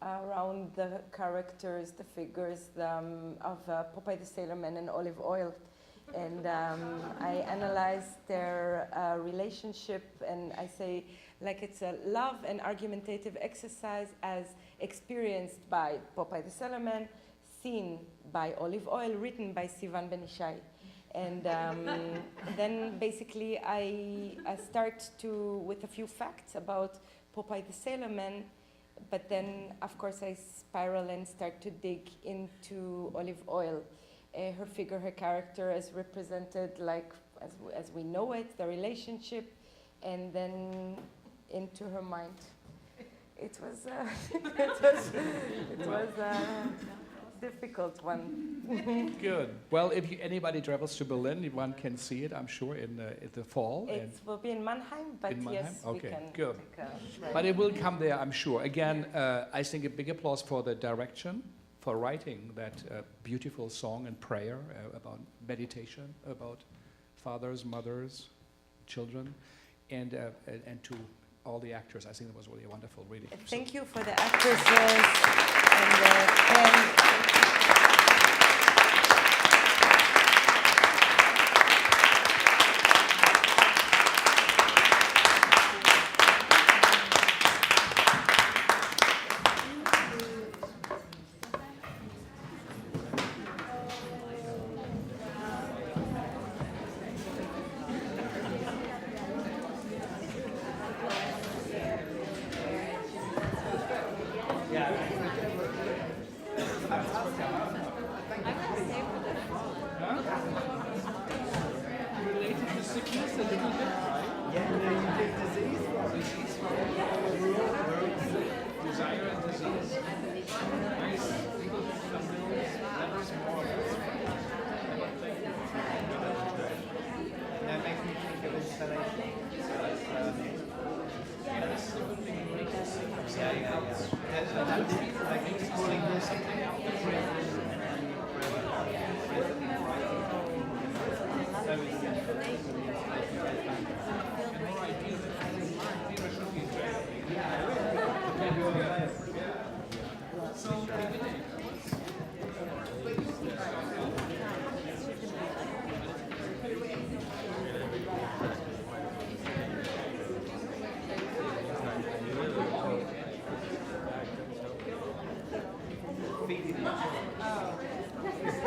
around the characters, the figures of Popeye the Sailor Man and Olive Oil. And I analyze their relationship, and I say, like, it's a love and argumentative exercise as experienced by Popeye the Sailor Man, seen by Olive Oil, written by Sivan Ben-Yishai. And then basically I start with a few facts about Popeye the Sailor Man, but then of course I spiral and start to dig into Olive Oil. Her figure, her character as represented like as we know it, the relationship, and then into her mind. It was difficult one. Good. Well, if anybody travels to Berlin, one can see it, I'm sure, in the fall. It will be in Mannheim, but yes, okay, we can good. take a But it will come there, I'm sure. Again, I think a big applause for the direction, for writing that beautiful song and prayer about meditation, about fathers, mothers, children, and to all the actors. I think it was really a wonderful reading. Thank you for the actresses and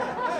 Oh.